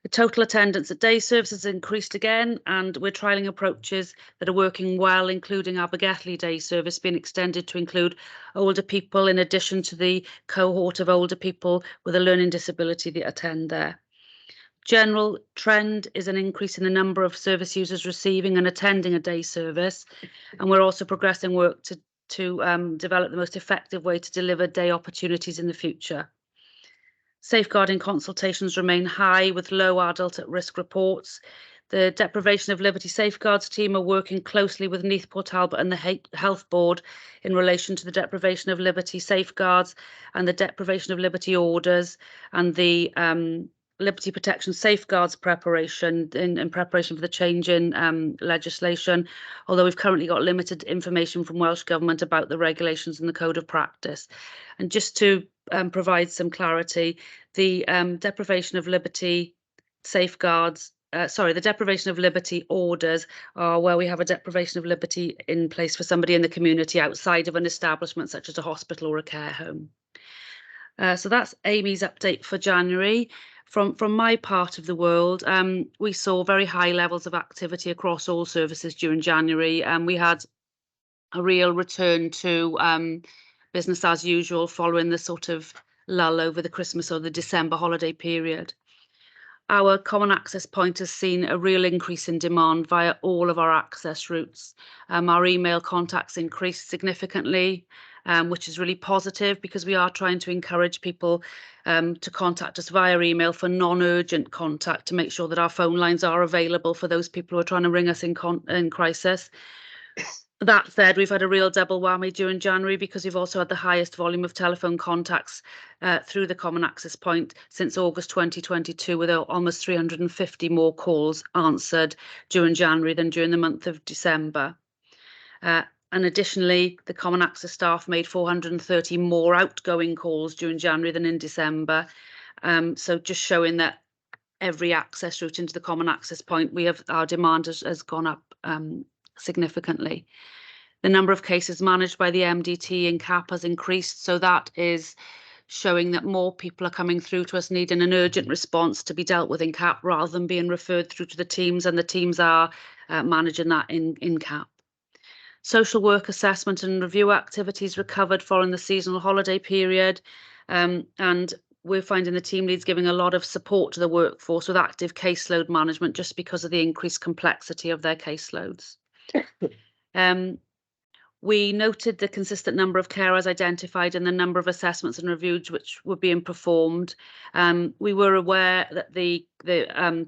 The total attendance at day services increased again, and we're trialling approaches that are working well, including our Abergelli day service being extended to include older people, in addition to the cohort of older people with a learning disability that attend there. General trend is an increase in the number of service users receiving and attending a day service, and we're also progressing work to develop the most effective way to deliver day opportunities in the future. Safeguarding consultations remain high with low adult at risk reports. The Deprivation of Liberty Safeguards team are working closely with Neath Port Talbot and the Health Board in relation to the Deprivation of Liberty Safeguards and the Deprivation of Liberty Orders and the Liberty Protection Safeguards preparation in preparation for the change in legislation, although we've currently got limited information from Welsh Government about the regulations and the Code of Practice. And just to provide some clarity, the Deprivation of Liberty Safeguards, the Deprivation of Liberty Orders are where we have a deprivation of liberty in place for somebody in the community outside of an establishment such as a hospital or a care home. So that's Amy's update for January. From my part of the world, we saw very high levels of activity across all services during January, and we had a real return to business as usual following the sort of lull over the Christmas or the December holiday period. Our common access point has seen a real increase in demand via all of our access routes. Our email contacts increased significantly, which is really positive because we are trying to encourage people to contact us via email for non-urgent contact to make sure that our phone lines are available for those people who are trying to ring us in crisis. That said, we've had a real double whammy during January because we've also had the highest volume of telephone contacts through the Common Access Point since August 2022, with almost 350 more calls answered during January than during the month of December. And additionally, the Common Access staff made 430 more outgoing calls during January than in December. So just showing that every access route into the Common Access point, our demand has gone up significantly. The number of cases managed by the MDT in CAP has increased, so that is showing that more people are coming through to us needing an urgent response to be dealt with in CAP rather than being referred through to the teams, and the teams are managing that in CAP. Social work assessment and review activities recovered following the seasonal holiday period, and we're finding the team leads giving a lot of support to the workforce with active caseload management just because of the increased complexity of their caseloads. We noted the consistent number of carers identified and the number of assessments and reviews which were being performed. We were aware that the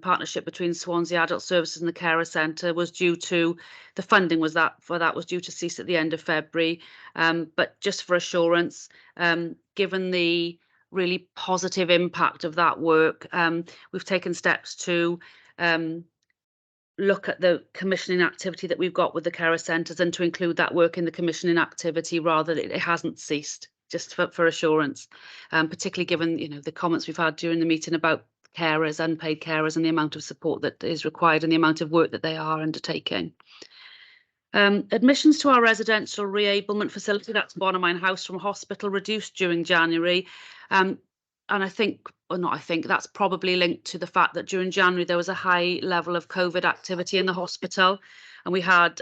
partnership between Swansea Adult Services and the Carer Centre was due to, the funding was due to cease at the end of February. But just for assurance, given the really positive impact of that work, we've taken steps to look at the commissioning activity that we've got with the carer centres and to include that work in the commissioning activity rather than it hasn't ceased, just for assurance, particularly given the comments we've had during the meeting about carers, unpaid carers, and the amount of support that is required and the amount of work that they are undertaking. Admissions to our residential reablement facility, that's Bonamine House from hospital, reduced during January. And that's probably linked to the fact that during January there was a high level of COVID activity in the hospital, and we had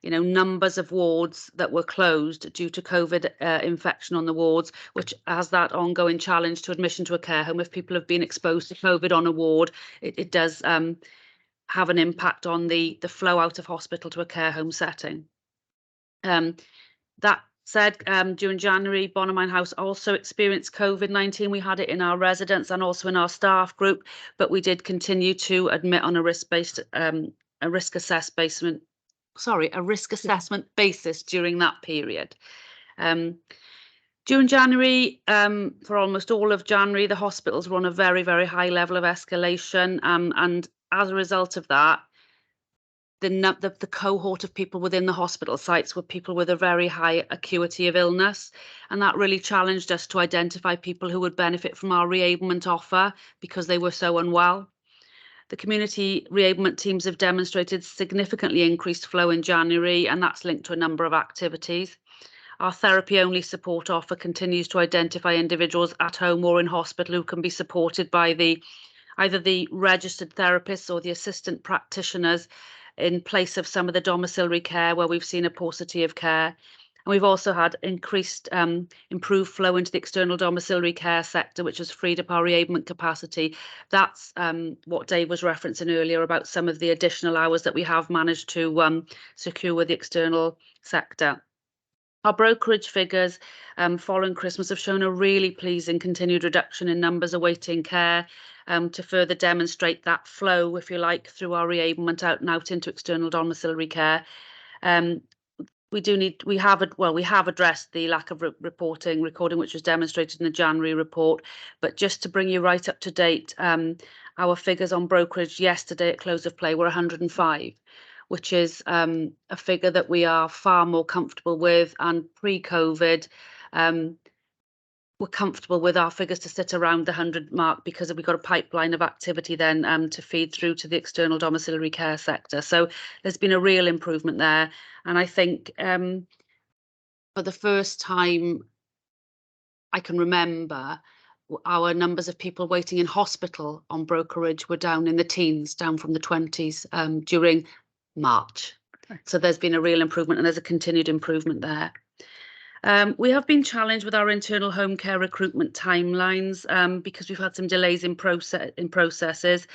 numbers of wards that were closed due to COVID infection on the wards, which has that ongoing challenge to admission to a care home. If people have been exposed to COVID on a ward, it does have an impact on the flow out of hospital to a care home setting. That said, during January, Bonamine House also experienced COVID-19. We had it in our residents and also in our staff group, but we did continue to admit on a risk assessment basis during that period. During January, for almost all of January, the hospitals were on a very, very high level of escalation, and as a result of that, the cohort of people within the hospital sites were people with a very high acuity of illness, and that really challenged us to identify people who would benefit from our reablement offer because they were so unwell. The community reablement teams have demonstrated significantly increased flow in January, and that's linked to a number of activities. Our therapy-only support offer continues to identify individuals at home or in hospital who can be supported by either the registered therapists or the assistant practitioners in place of some of the domiciliary care where we've seen a paucity of care. And we've also had increased improved flow into the external domiciliary care sector, which has freed up our reablement capacity. That's what Dave was referencing earlier about some of the additional hours that we have managed to secure with the external sector. Our brokerage figures following Christmas have shown a really pleasing continued reduction in numbers awaiting care, to further demonstrate that flow, if you like, through our reablement out and out into external domiciliary care. We have addressed the lack of recording, which was demonstrated in the January report. But just to bring you right up to date, our figures on brokerage yesterday at close of play were 105, which is a figure that we are far more comfortable with. And pre-COVID, we're comfortable with our figures to sit around the 100 mark because we've got a pipeline of activity then to feed through to the external domiciliary care sector. So there's been a real improvement there. And I think for the first time I can remember, our numbers of people waiting in hospital on brokerage were down in the teens, down from the 20s during March. So there's been a real improvement, and there's a continued improvement there. We have been challenged with our internal home care recruitment timelines because we've had some delays in processes.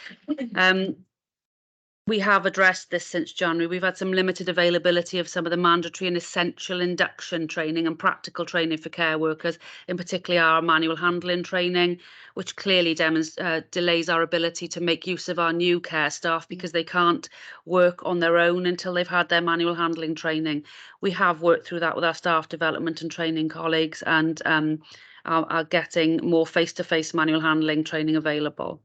We have addressed this since January. We've had some limited availability of some of the mandatory and essential induction training and practical training for care workers, in particular our manual handling training, which clearly delays our ability to make use of our new care staff because they can't work on their own until they've had their manual handling training. We have worked through that with our staff development and training colleagues, and are getting more face-to-face manual handling training available.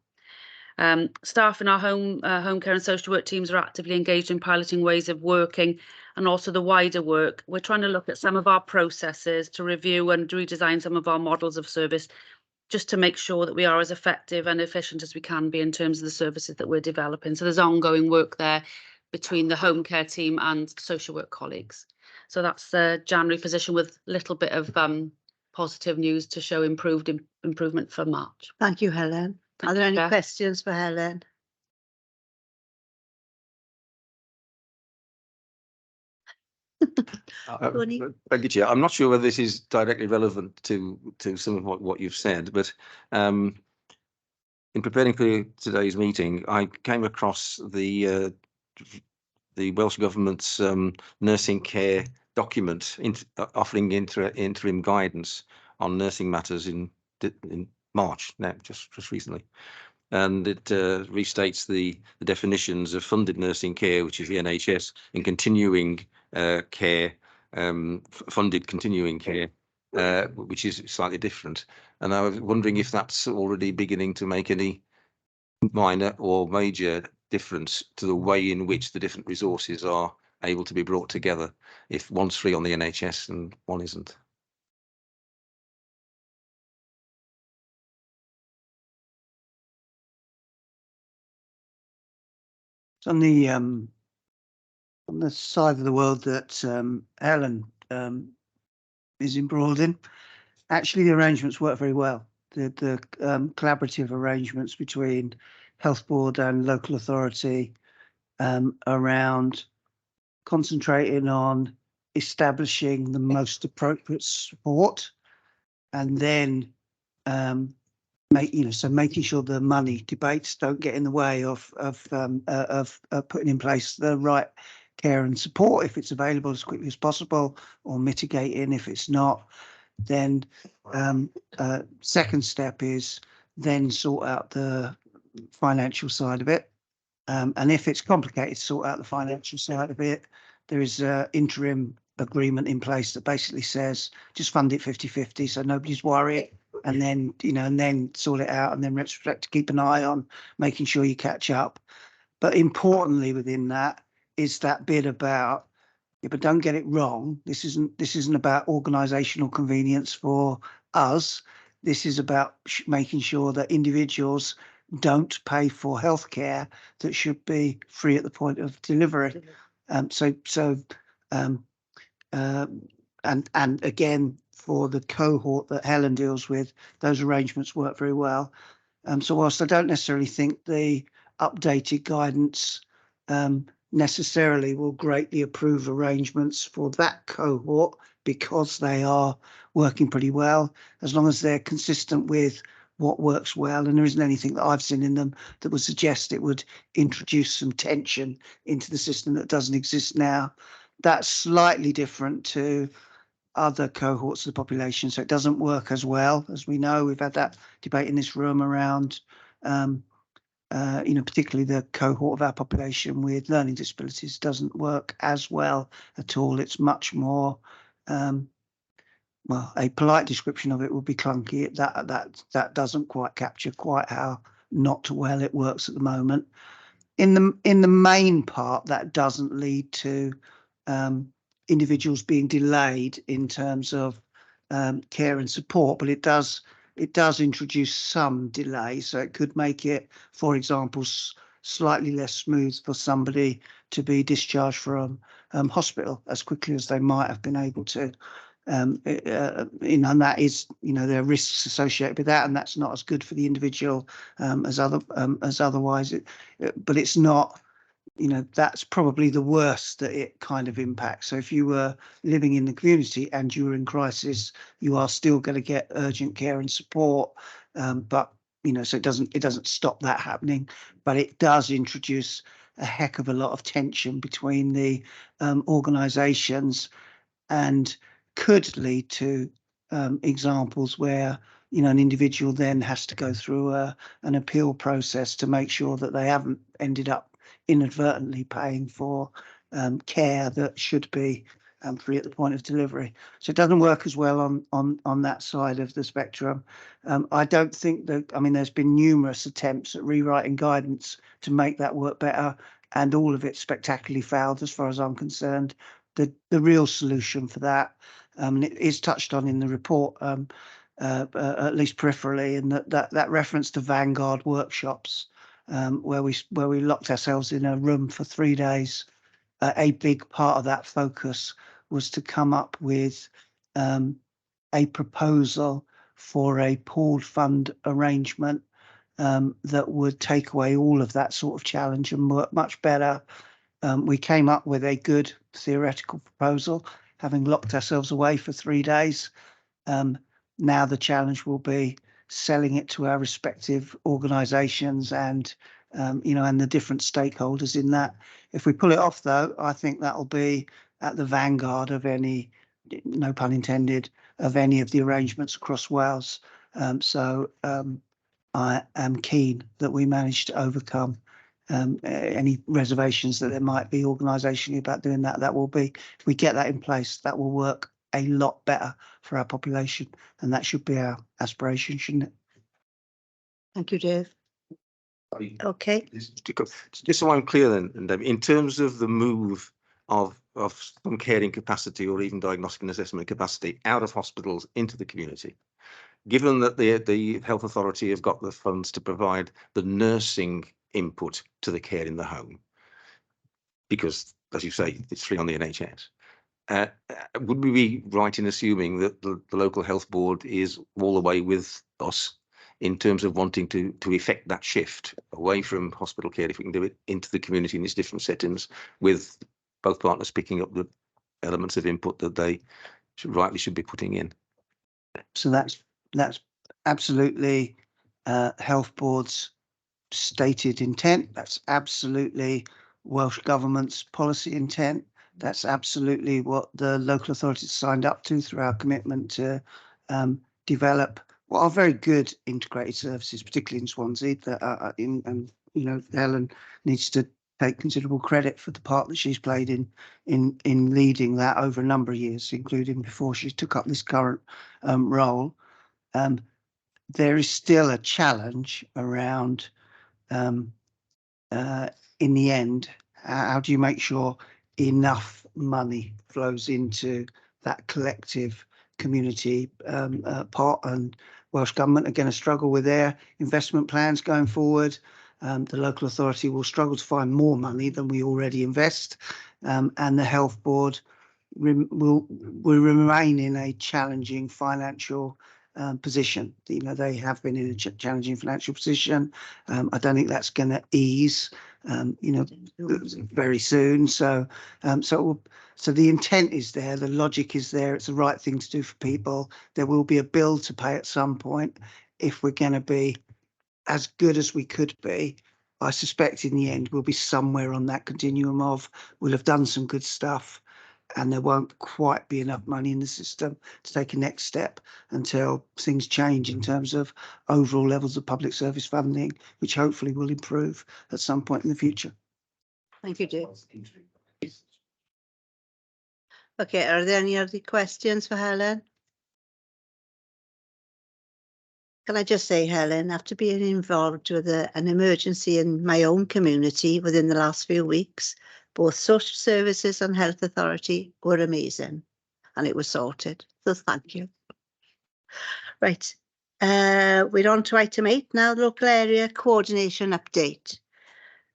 Staff in our home care and social work teams are actively engaged in piloting ways of working and also the wider work. We're trying to look at some of our processes to review and redesign some of our models of service, just to make sure that we are as effective and efficient as we can be in terms of the services that we're developing. So there's ongoing work there between the home care team and social work colleagues. So that's the January position, with a little bit of positive news to show improvement for March. Thank you, Helen. Are there any Chair. questions for Helen? Tony? Thank you, Chair. I'm not sure whether this is directly relevant to some of what you've said, but in preparing for today's meeting, I came across the Welsh Government's nursing care document offering interim guidance on nursing matters in March, now just recently. And it restates the definitions of funded nursing care, which is the NHS, and continuing care, funded continuing care, which is slightly different. And I was wondering if that's already beginning to make any minor or major difference to the way in which the different resources are able to be brought together, if one's free on the NHS and one isn't. On the side of the world that Helen is embroiled in, actually the arrangements work very well. The collaborative arrangements between Health Board and local authority around concentrating on establishing the most appropriate support, and then making sure the money debates don't get in the way of putting in place the right care and support if it's available as quickly as possible, or mitigating if it's not. Then second step is then sort out the financial side of it. And if it's complicated to sort out the financial side of it, there is an interim agreement in place that basically says just fund it 50-50, so nobody's worried, and then and then sort it out, and then retrospect to keep an eye on making sure you catch up. But importantly within that is that bit about, but don't get it wrong, this isn't about organisational convenience for us. This is about making sure that individuals don't pay for healthcare that should be free at the point of delivery. And again, for the cohort that Helen deals with, those arrangements work very well. So whilst I don't necessarily think the updated guidance necessarily will greatly improve arrangements for that cohort, because they are working pretty well, as long as they're consistent with what works well, and there isn't anything that I've seen in them that would suggest it would introduce some tension into the system that doesn't exist now. That's slightly different to other cohorts of the population, so it doesn't work as well. As we know, we've had that debate in this room around particularly the cohort of our population with learning disabilities doesn't work as well at all. It's much more, well, a polite description of it would be clunky. That doesn't quite capture quite how not well it works at the moment. In the main part, that doesn't lead to individuals being delayed in terms of care and support, but it does introduce some delay. So it could make it, for example, slightly less smooth for somebody to be discharged from hospital as quickly as they might have been able to. And that is, there are risks associated with that, and that's not as good for the individual as otherwise. But it's not, that's probably the worst that it kind of impacts. So if you were living in the community and you were in crisis, you are still going to get urgent care and support. But so it doesn't stop that happening, but it does introduce a heck of a lot of tension between the organisations, and could lead to examples where an individual then has to go through an appeal process to make sure that they haven't ended up inadvertently paying for care that should be free at the point of delivery. So it doesn't work as well on that side of the spectrum. I don't think that, there's been numerous attempts at rewriting guidance to make that work better, and all of it spectacularly failed as far as I'm concerned. the real solution for that. And it is touched on in the report, at least peripherally, and that reference to Vanguard workshops, where we locked ourselves in a room for 3 days. A big part of that focus was to come up with a proposal for a pooled fund arrangement that would take away all of that sort of challenge and work much better. We came up with a good theoretical proposal, having locked ourselves away for 3 days. Now the challenge will be selling it to our respective organisations and and the different stakeholders in that. If we pull it off, though, I think that'll be at the vanguard of any, no pun intended, of any of the arrangements across Wales. I am keen that we manage to overcome any reservations that there might be organisationally about doing that. That will be, if we get that in place, that will work a lot better for our population, and that should be our aspiration, shouldn't it? Thank you, Dave. Okay. Just so I'm clear then, Dave, in terms of the move of some caring capacity or even diagnostic and assessment capacity out of hospitals into the community, given that the health authority have got the funds to provide the nursing input to the care in the home, because, as you say, it's free on the NHS, would we be right in assuming that the local health board is all the way with us in terms of wanting to effect that shift away from hospital care, if we can do it, into the community in these different settings, with both partners picking up the elements of input that they should be putting in? So that's absolutely health board's stated intent. That's absolutely Welsh Government's policy intent. That's absolutely what the local authorities signed up to through our commitment to develop what are very good integrated services, particularly in Swansea. That are and Helen needs to take considerable credit for the part that she's played in leading that over a number of years, including before she took up this current role. There is still a challenge around, in the end, how do you make sure enough money flows into that collective community pot? And Welsh Government are going to struggle with their investment plans going forward. The local authority will struggle to find more money than we already invest, and the health board will remain in a challenging financial position. They have been in a challenging financial position. I don't think that's going to ease very soon. So the intent is there, the logic is there, it's the right thing to do for people. There will be a bill to pay at some point. If we're going to be as good as we could be, I suspect in the end we'll be somewhere on that continuum of, we'll have done some good stuff and there won't quite be enough money in the system to take a next step until things change in terms of overall levels of public service funding, which hopefully will improve at some point in the future. Thank you, Dave. Okay, are there any other questions for Helen? Can I just say, Helen, after being involved with an emergency in my own community within the last few weeks, both social services and health authority were amazing and it was sorted. So thank you. Right, we're on to item 8 now, local area coordination update.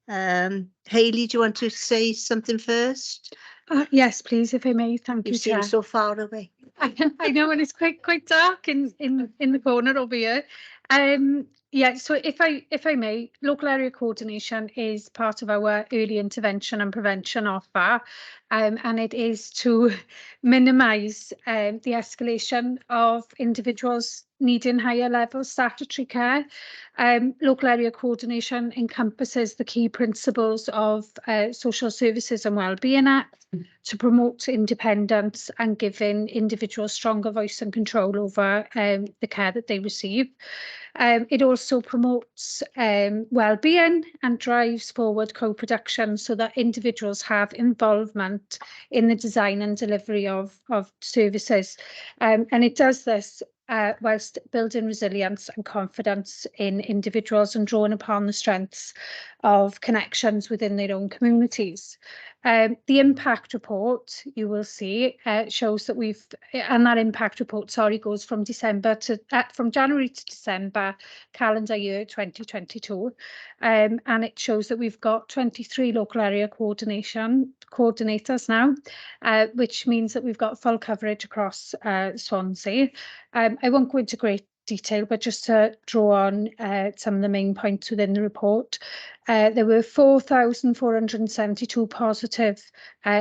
Hayley, do you want to say something first? Yes, please, if I may. Thank you, You seem Chair. so far away. I know, and it's quite dark in the corner over here. Yeah, so if I may, local area coordination is part of our early intervention and prevention offer, and it is to minimise the escalation of individuals needing higher level statutory care. Local area coordination encompasses the key principles of Social Services and Wellbeing Act to promote independence and giving individuals stronger voice and control over the care that they receive. It also promotes well-being and drives forward co-production so that individuals have involvement in the design and delivery of services. And it does this whilst building resilience and confidence in individuals and drawing upon the strengths of connections within their own communities. The impact report, you will see, shows that and that impact report, sorry, goes from from January to December, calendar year 2022. And it shows that we've got 23 local area coordinators now, which means that we've got full coverage across Swansea. I won't go into great detail, but just to draw on some of the main points within the report. There were 4,472 positive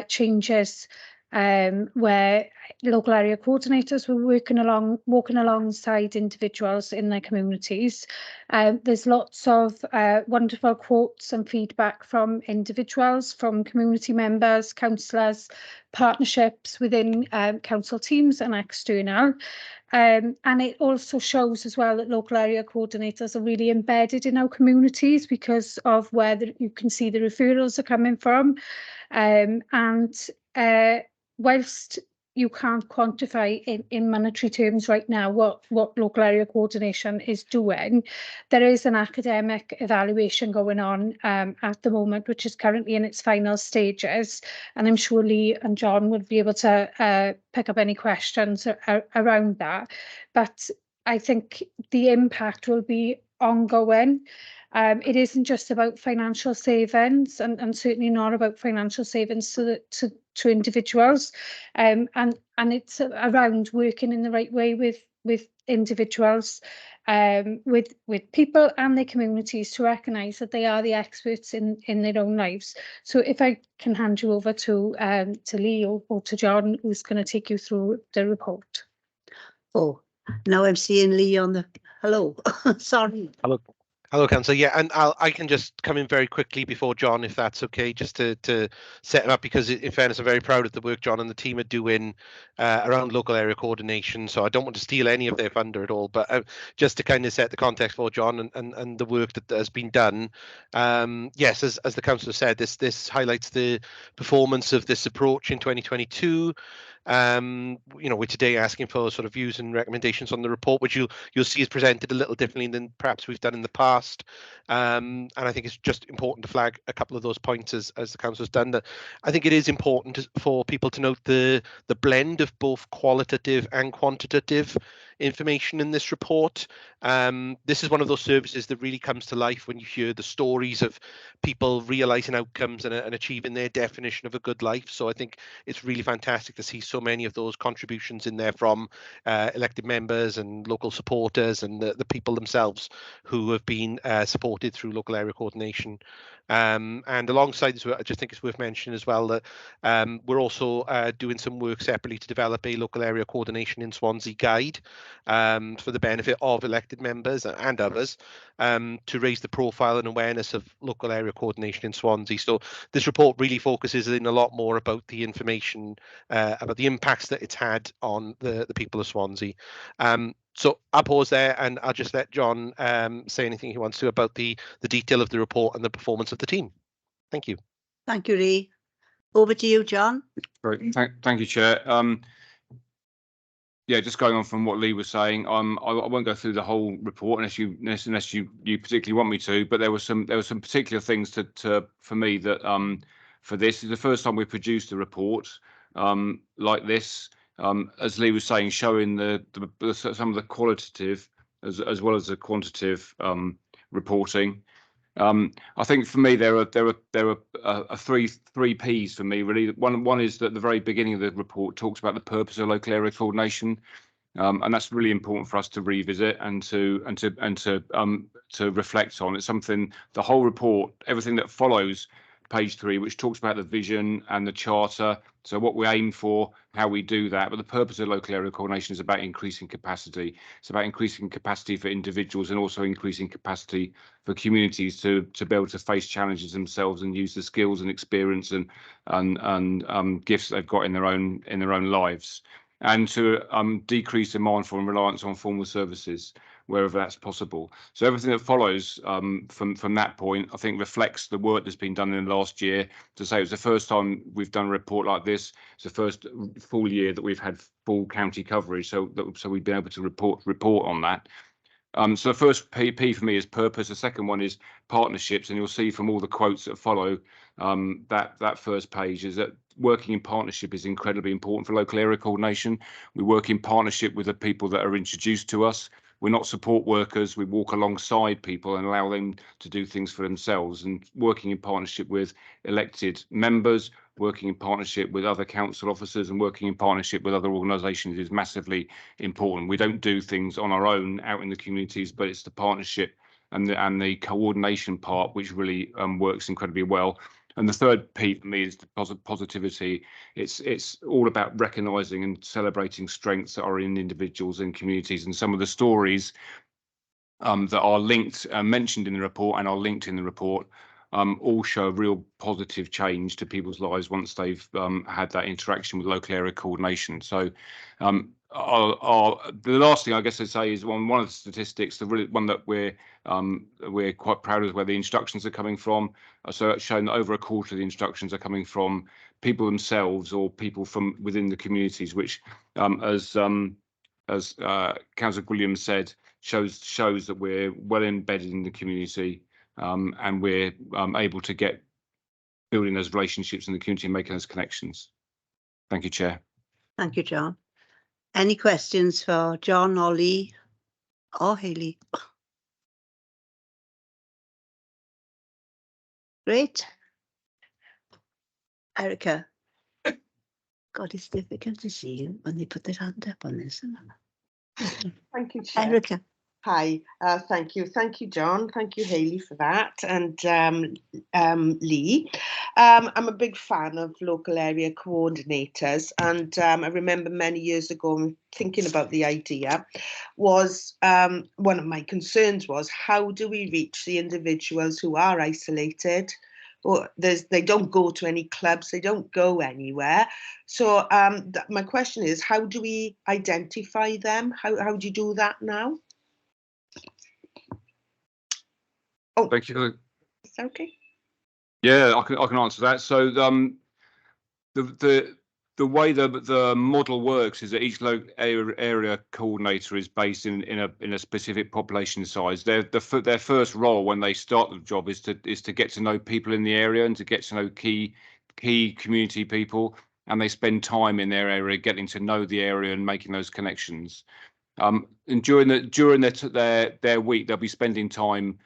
changes where local area coordinators were walking alongside individuals in their communities. There's lots of wonderful quotes and feedback from individuals, from community members, councillors, partnerships within council teams and external. And it also shows as well that local area coordinators are really embedded in our communities because of where you can see the referrals are coming from. Whilst you can't quantify in monetary terms right now what local area coordination is doing, there is an academic evaluation going on at the moment, which is currently in its final stages, and I'm sure Lee and John would be able to pick up any questions around that. But I think the impact will be ongoing. It isn't just about financial savings, and certainly not about financial savings to individuals, and it's around working in the right way with individuals, with people and their communities to recognise that they are the experts in their own lives. So if I can hand you over to Lee or to John, who's going to take you through the report. Oh, now I'm seeing Lee on the, hello, sorry. Hello, Councillor. Yeah, and I can just come in very quickly before John, if that's okay, just to set it up, because in fairness, I'm very proud of the work John and the team are doing around local area coordination. So I don't want to steal any of their thunder at all, but just to kind of set the context for John and the work that has been done. Yes, as the Councillor said, this highlights the performance of this approach in 2022. We're today asking for sort of views and recommendations on the report, which you'll see is presented a little differently than perhaps we've done in the past. And I think it's just important to flag a couple of those points as the council has done. That I think it is important for people to note the blend of both qualitative and quantitative information in this report. This is one of those services that really comes to life when you hear the stories of people realizing outcomes and achieving their definition of a good life. So I think it's really fantastic to see so many of those contributions in there from elected members and local supporters and the people themselves who have been supported through local area coordination. And alongside this, I just think it's worth mentioning as well that we're also doing some work separately to develop a local area coordination in Swansea guide for the benefit of elected members and others, to raise the profile and awareness of local area coordination in Swansea. So this report really focuses in a lot more about the information, about the impacts that it's had on the people of Swansea. So I'll pause there and I'll just let John say anything he wants to about the detail of the report and the performance of the team. Thank you. Thank you, Lee. Over to you, John. Great. Thank you, Chair. Yeah, just going on from what Lee was saying, I won't go through the whole report unless you particularly want me to. But there were some particular things for me that for this is the first time we produced a report like this. As Lee was saying, showing some of the qualitative as well as the quantitative reporting. I think for me there are three P's for me really. One is that the very beginning of the report talks about the purpose of local area coordination, and that's really important for us to revisit and to reflect on. It's something, the whole report, everything that follows page 3, which talks about the vision and the charter, so what we aim for, how we do that. But the purpose of local area coordination is about increasing capacity. It's about increasing capacity for individuals and also increasing capacity for communities to be able to face challenges themselves and use the skills and experience and gifts they've got in their own lives, and to decrease demand for and reliance on formal services wherever that's possible. So everything that follows from that point, I think, reflects the work that's been done in the last year. To say it was the first time we've done a report like this, it's the first full year that we've had full county coverage, so we've been able to report on that. So the first P for me is purpose. The second one is partnerships, and you'll see from all the quotes that follow that first page is that working in partnership is incredibly important for local area coordination. We work in partnership with the people that are introduced to us. We're not support workers. We walk alongside people and allow them to do things for themselves. And working in partnership with elected members, working in partnership with other council officers, and working in partnership with other organisations is massively important. We don't do things on our own out in the communities, but it's the partnership and the coordination part which really works incredibly well. And the third P for me is the positivity. It's all about recognising and celebrating strengths that are in individuals and communities. And some of the stories that are linked, mentioned in the report and are linked in the report, all show a real positive change to people's lives once they've had that interaction with local area coordination. So the last thing I guess I'd say is one of the statistics, the really one that we're quite proud of, where the instructions are coming from. So it's shown that over a quarter of the instructions are coming from people themselves or people from within the communities, which, as Councillor Williams said, shows that we're well embedded in the community, and we're able to get building those relationships in the community and making those connections. Thank you, Chair. Thank you, John. Any questions for John or Lee or Hayley? Great. Erica. God, it's difficult to see you when they put their hand up on this. Thank you, Chair. Erica. Hi, thank you. Thank you, John. Thank you, Hayley, for that. And Lee. I'm a big fan of local area coordinators. And I remember many years ago thinking about the idea was, one of my concerns was, how do we reach the individuals who are isolated? Or they don't go to any clubs, they don't go anywhere. So my question is, how do we identify them? How do you do that now? Oh, thank you. It's okay. Yeah, I can answer that. So the way the model works is that each local area coordinator is based in a specific population size. Their first role when they start the job is to get to know people in the area and to get to know key community people, and they spend time in their area getting to know the area and making those connections. And during their week, they'll be spending time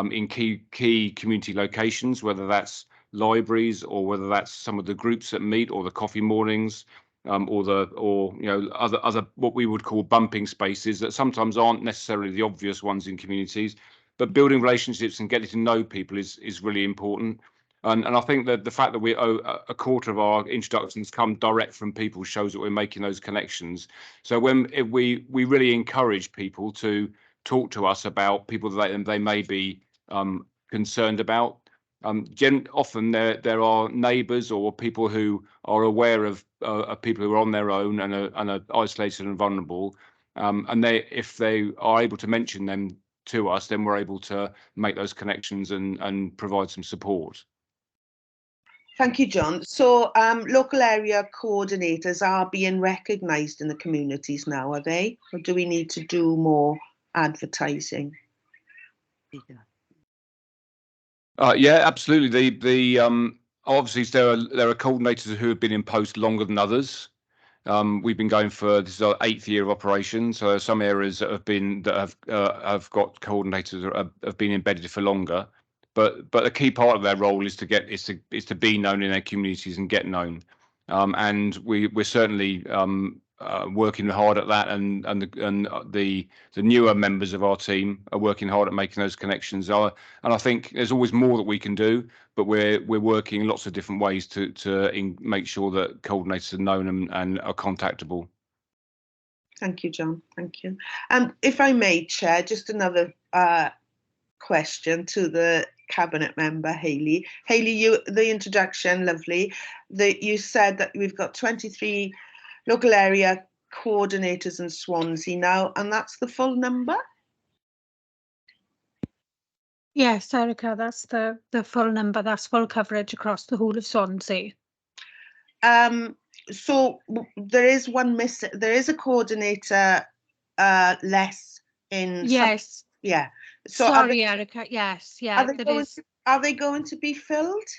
in key community locations, whether that's libraries or whether that's some of the groups that meet, or the coffee mornings, or you know, other what we would call bumping spaces that sometimes aren't necessarily the obvious ones in communities. But building relationships and getting to know people is really important. And I think that the fact that we a quarter of our introductions come direct from people shows that we're making those connections. So if we really encourage people to talk to us about people that they may be concerned about. Often there are neighbours or people who are aware of people who are on their own and are isolated and vulnerable, and if they are able to mention them to us, then we're able to make those connections and provide some support. Thank you, John. So local area coordinators are being recognised in the communities now, are they? Or do we need to do more advertising? Yeah, absolutely. The obviously there are coordinators who have been in post longer than others. We've been going for, this is our 8th year of operation. So some areas that have got coordinators that have been embedded for longer. But a key part of their role is to be known in their communities and get known. And we're certainly working hard at that, and the newer members of our team are working hard at making those connections. And I think there's always more that we can do, but we're working in lots of different ways to make sure that coordinators are known and are contactable. Thank you, John. Thank you. If I may, Chair, just another question to the Cabinet member, Hayley. Hayley, the introduction, lovely. You said that we've got 23 local area coordinators in Swansea now, and that's the full number? Yes, Erica, that's the full number. That's full coverage across the whole of Swansea. So there is one missing. There is a coordinator less in some- Yes. yeah. So Sorry, Erica. Yes. Yeah. are they going to be filled?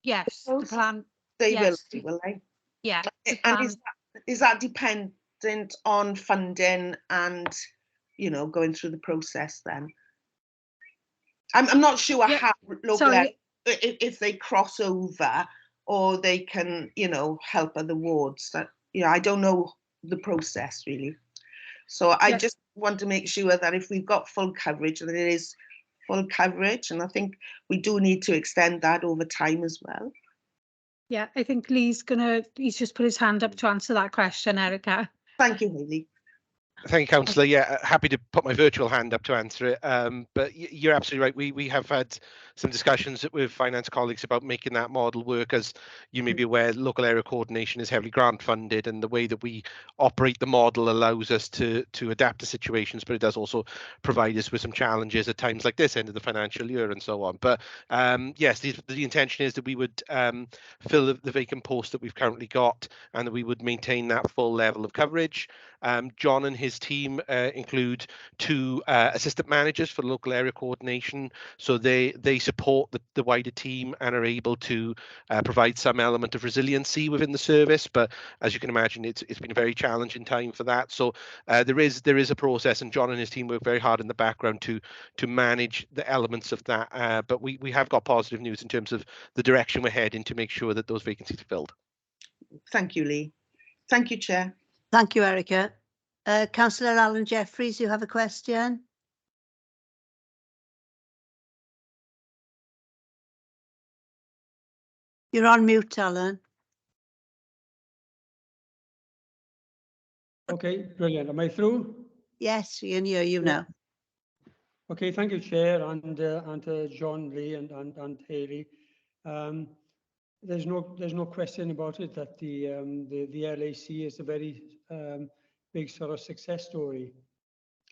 Yes. The plan. They yes. will they? Yeah. The And plan. is that dependent on funding and, you know, going through the process then? I'm not sure Yeah, how local sorry. if they cross over or they can, you know, help other wards. That, you know, I don't know the process really. So I Yeah. just want to make sure that if we've got full coverage, that it is full coverage, and I think we do need to extend that over time as well. Yeah, I think he's just put his hand up to answer that question, Erica. Thank you, Hayley. Thank you, Councillor. Yeah, happy to put my virtual hand up to answer it. But you're absolutely right. We have had some discussions with finance colleagues about making that model work. As you may be aware, local area coordination is heavily grant funded, and the way that we operate the model allows us to adapt to situations, but it does also provide us with some challenges at times like this end of the financial year and so on. But yes, the intention is that we would fill the vacant post that we've currently got, and that we would maintain that full level of coverage. John and his team include 2 assistant managers for local area coordination, so they support the wider team and are able to provide some element of resiliency within the service. But as you can imagine, it's been a very challenging time for that. So there is a process, and John and his team work very hard in the background to manage the elements of that. But we have got positive news in terms of the direction we're heading to make sure that those vacancies are filled. Thank you, Lee. Thank you, Chair. Thank you, Erica. Councillor Alan Jeffries, you have a question? You're on mute, Alan. Okay, brilliant. Am I through? Yes, we can hear you now. Okay, thank you, Chair, and John, Lee, and Hayley. There's no question about it that the LAC is a very big sort of success story.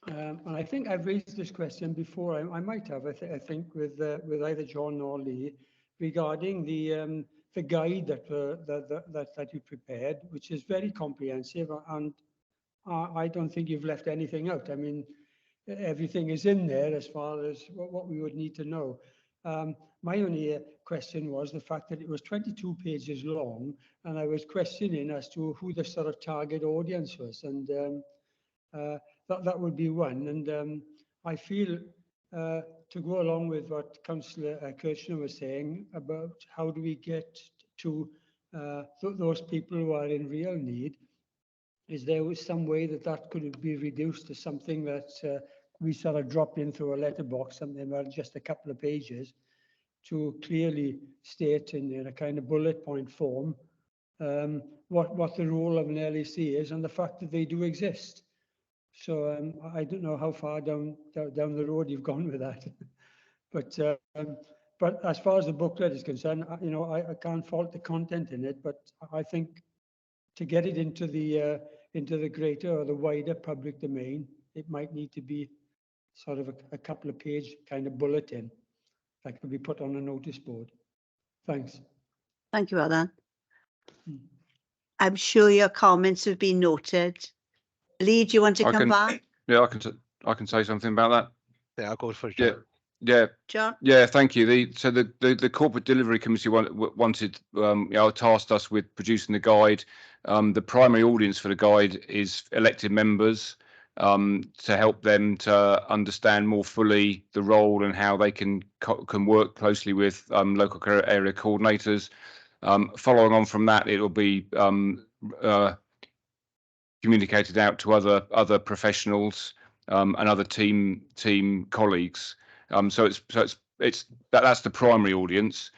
And I think I've raised this question before. I might have. I think with either John or Lee, regarding the guide that you prepared, which is very comprehensive, and I don't think you've left anything out. I mean, everything is in there as far as what we would need to know. My only question was the fact that it was 22 pages long, and I was questioning as to who the sort of target audience was, and that would be one. And I feel to go along with what Councillor Kirchner was saying about how do we get to those people who are in real need, is there some way that could be reduced to something that we sort of drop in through a letterbox, something about just a couple of pages, to clearly state in a kind of bullet point form what the role of an LAC is and the fact that they do exist. So I don't know how far down the road you've gone with that, but as far as the booklet is concerned, you know, I can't fault the content in it, but I think to get it into the greater or the wider public domain, it might need to be sort of a couple of page kind of bulletin that could be put on a notice board. Thanks. Thank you, Alan. I'm sure your comments have been noted. Lee, do you want to come back? Yeah, I can say something about that. Yeah, I'll go for it. Yeah. John? Yeah, thank you. The corporate delivery committee wanted, tasked us with producing the guide. The primary audience for the guide is elected members, to help them to understand more fully the role and how they can work closely with local area coordinators. Following on from that, it will be communicated out to other professionals and other team colleagues. So that's the primary audience.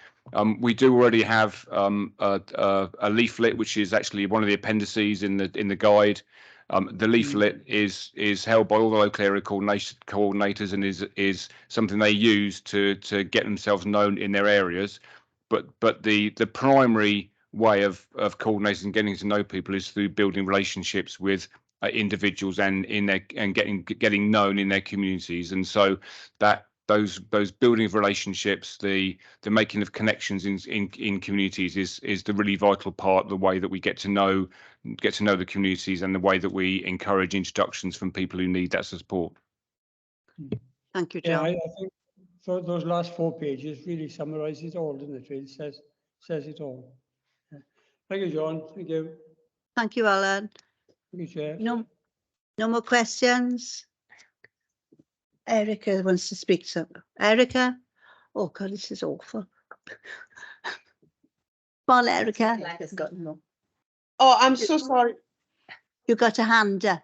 We do already have a leaflet, which is actually one of the appendices in the guide. The leaflet is held by all the local area coordinators and is something they use to get themselves known in their areas. But the primary way of coordinating and getting to know people is through building relationships with individuals and getting known in their communities. And so that those building of relationships, the making of connections in communities is the really vital part of the way that we get to know the communities, and the way that we encourage introductions from people who need that support. Thank you, Yeah, John. I think those last 4 pages really summarise it all, doesn't it? Really says it all. Yeah. Thank you, John. Thank you. Thank you, Alan. Thank you, Chair. No more questions? Erica wants to speak. So, Erica? Oh, God, this is awful. Come on, Erica. Oh, I'm so sorry. You got a hand up.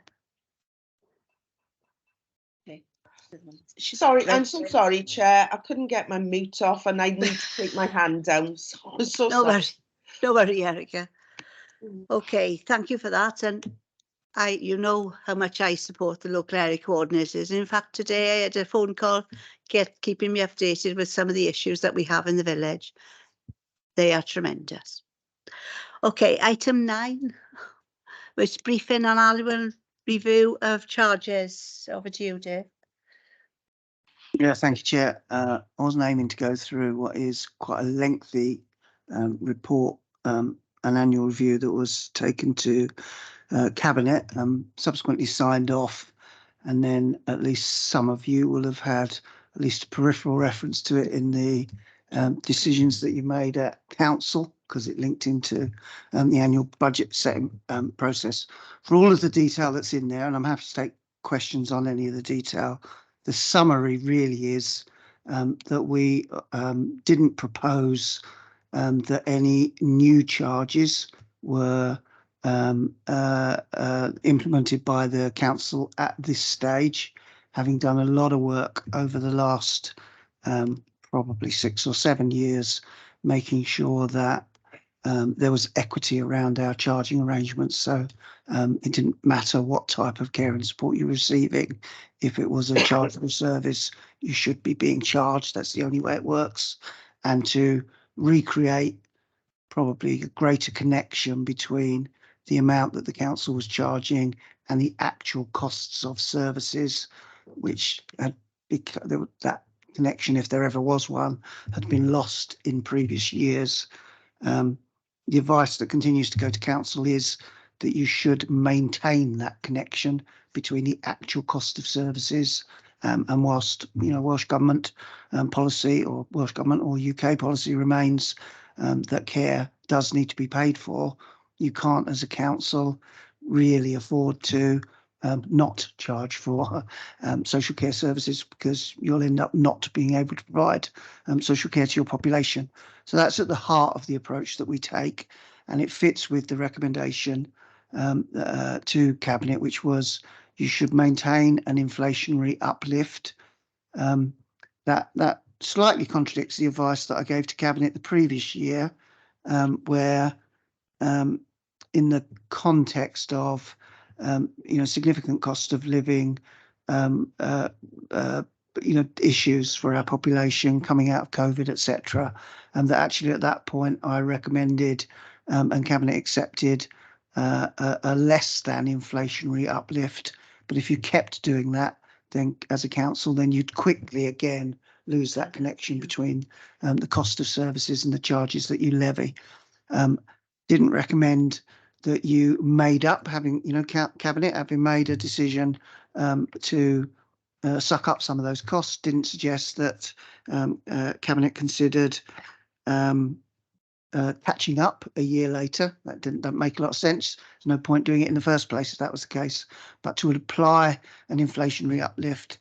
Sorry, I'm so sorry, Chair. I couldn't get my mute off, and I need to take my hand down. So No sorry. worry, don't worry, Erica. Okay, thank you for that. And you know how much I support the local area coordinators. In fact, today I had a phone call keeping me updated with some of the issues that we have in the village. They are tremendous. Okay, item 9, which briefing on annual review of charges. Over to you, Dave. Yeah, thank you, Chair. I wasn't aiming to go through what is quite a lengthy report, an annual review that was taken to Cabinet, subsequently signed off, and then at least some of you will have had at least a peripheral reference to it in the decisions that you made at Council, because it linked into the annual budget setting process. For all of the detail that's in there, and I'm happy to take questions on any of the detail, the summary really is that we didn't propose that any new charges were implemented by the council at this stage, having done a lot of work over the last probably 6 or 7 years, making sure that there was equity around our charging arrangements. So it didn't matter what type of care and support you're receiving. If it was a chargeable service, you should be being charged. That's the only way it works. And to recreate probably a greater connection between the amount that the council was charging and the actual costs of services, which had that connection, if there ever was one, had been lost in previous years. The advice that continues to go to council is that you should maintain that connection between the actual cost of services and whilst Welsh Government policy or Welsh Government or UK policy remains that care does need to be paid for, you can't as a council really afford to not charge for social care services, because you'll end up not being able to provide social care to your population. So that's at the heart of the approach that we take, and it fits with the recommendation to Cabinet, which was you should maintain an inflationary uplift. That slightly contradicts the advice that I gave to Cabinet the previous year, where in the context of significant cost of living, issues for our population coming out of COVID, etc., and that actually at that point I recommended and Cabinet accepted a less than inflationary uplift. But if you kept doing that, then as a council, then you'd quickly again lose that connection between the cost of services and the charges that you levy. Didn't recommend that you made up, Cabinet having made a decision to suck up some of those costs. Didn't suggest that Cabinet considered catching up a year later. That didn't make a lot of sense. There's no point doing it in the first place if that was the case. But to apply an inflationary uplift,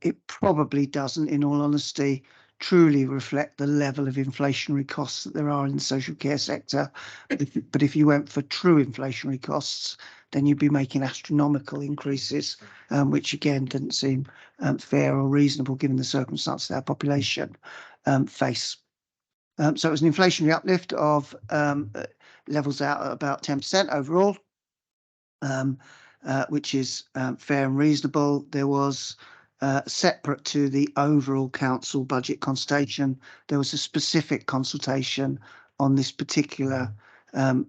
it probably doesn't, in all honesty, truly reflect the level of inflationary costs that there are in the social care sector. But if you went for true inflationary costs, then you'd be making astronomical increases, which again didn't seem fair or reasonable given the circumstances our population face. So it was an inflationary uplift of levels out at about 10% overall, which is fair and reasonable. There was separate to the overall council budget consultation, there was a specific consultation on this particular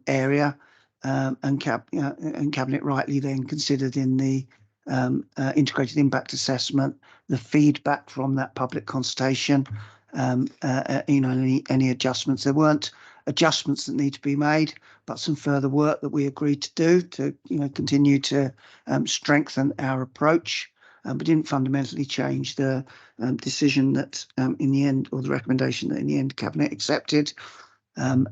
area, and Cabinet rightly then considered in the integrated impact assessment, the feedback from that public consultation, any adjustments. There weren't adjustments that need to be made, but some further work that we agreed to do to continue to strengthen our approach, but didn't fundamentally change the decision that in the end, or the recommendation that in the end Cabinet accepted. So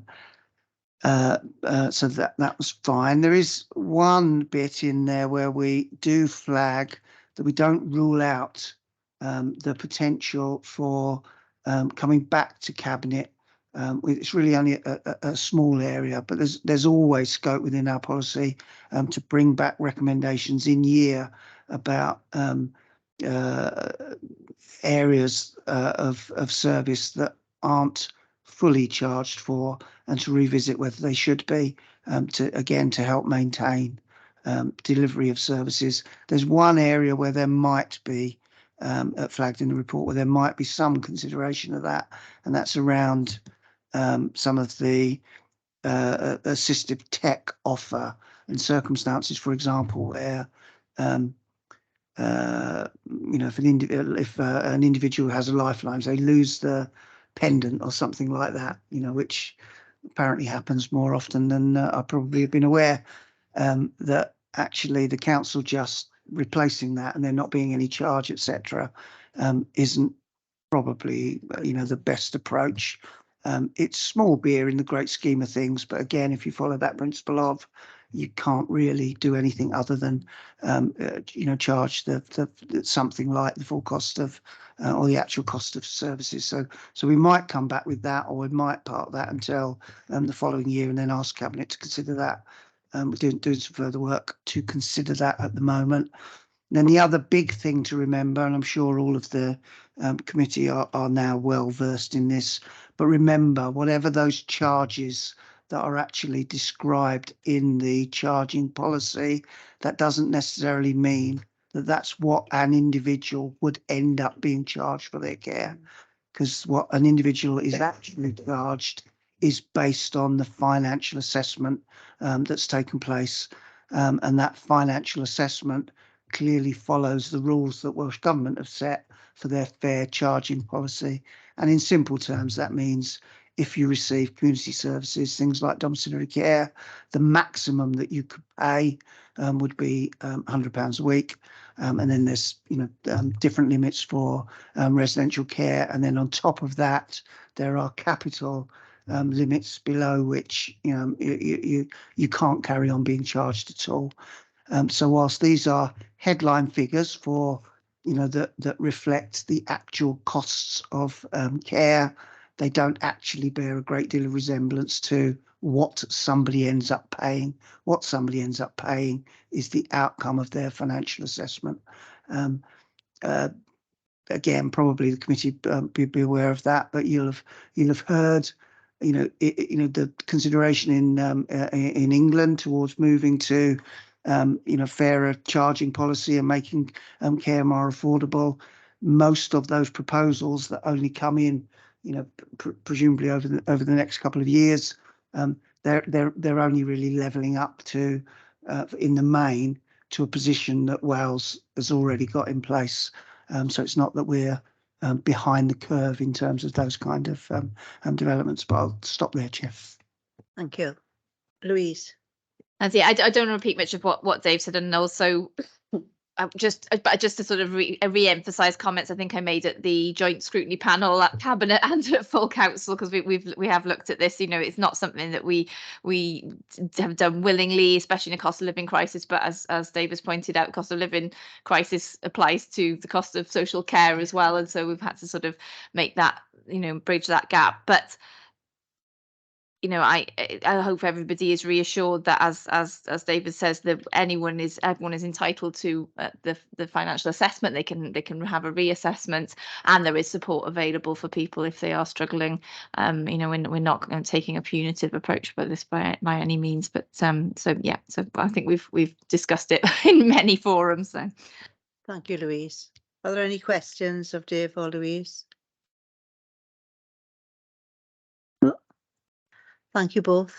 that was fine. There is one bit in there where we do flag that we don't rule out the potential for coming back to Cabinet. It's really only a small area, but there's always scope within our policy to bring back recommendations in year about areas of service that aren't fully charged for, and to revisit whether they should be, to help maintain delivery of services. There's one area where there might be flagged in the report where there might be some consideration of that, and that's around some of the assistive tech offer and circumstances, for example, where if an individual has a lifeline, they lose the pendant or something like that, which apparently happens more often than I probably have been aware, that actually the council just replacing that and there not being any charge, etc., isn't probably the best approach. It's small beer in the great scheme of things, but again, if you follow that principle of you can't really do anything other than charge the something like the full cost of or the actual cost of services. So we might come back with that, or we might park that until the following year and then ask Cabinet to consider that. We're doing some further work to consider that at the moment. Then the other big thing to remember, and I'm sure all of the committee are now well versed in this, but remember, whatever those charges that are actually described in the charging policy, that doesn't necessarily mean that that's what an individual would end up being charged for their care, because what an individual is actually charged is based on the financial assessment that's taken place, and that financial assessment clearly follows the rules that Welsh Government have set for their fair charging policy. And in simple terms, that means if you receive community services, things like domiciliary care, the maximum that you could pay would be £100 a week. And then there's different limits for residential care. And then on top of that, there are capital limits below which you can't carry on being charged at all. So whilst these are headline figures for that reflect the actual costs of care, they don't actually bear a great deal of resemblance to what somebody ends up paying. What somebody ends up paying is the outcome of their financial assessment. Again, probably the committee be aware of that, but you'll have heard, the consideration in England towards moving to fairer charging policy and making care more affordable. Most of those proposals that only come in, presumably over the next couple of years, they're only really levelling up to, in the main, to a position that Wales has already got in place. So it's not that we're behind the curve in terms of those kind of developments. But I'll stop there, Chair. Thank you. Louise. And yeah, I don't want to repeat much of what Dave said, and also just to sort of re-emphasize comments I think I made at the joint scrutiny panel at Cabinet and at full council, because we have looked at this. It's not something that we have done willingly, especially in a cost of living crisis. But as Dave has pointed out, cost of living crisis applies to the cost of social care as well, and so we've had to sort of make that bridge that gap. But I hope everybody is reassured that as David says, that everyone is entitled to the financial assessment. They can have a reassessment, and there is support available for people if they are struggling. We're not taking a punitive approach by this by any means, but so I think we've discussed it in many forums. So Thank you, Louise. Are there any questions of Dave or Louise? Thank you both.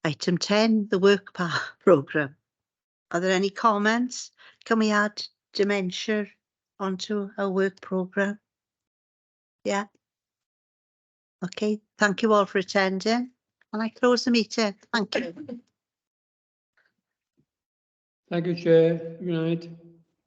Item 10, the work programme. Are there any comments? Can we add dementia onto our work programme? Yeah. Okay, thank you all for attending, and I close the meeting. Thank you. Thank you, Chair. Good night.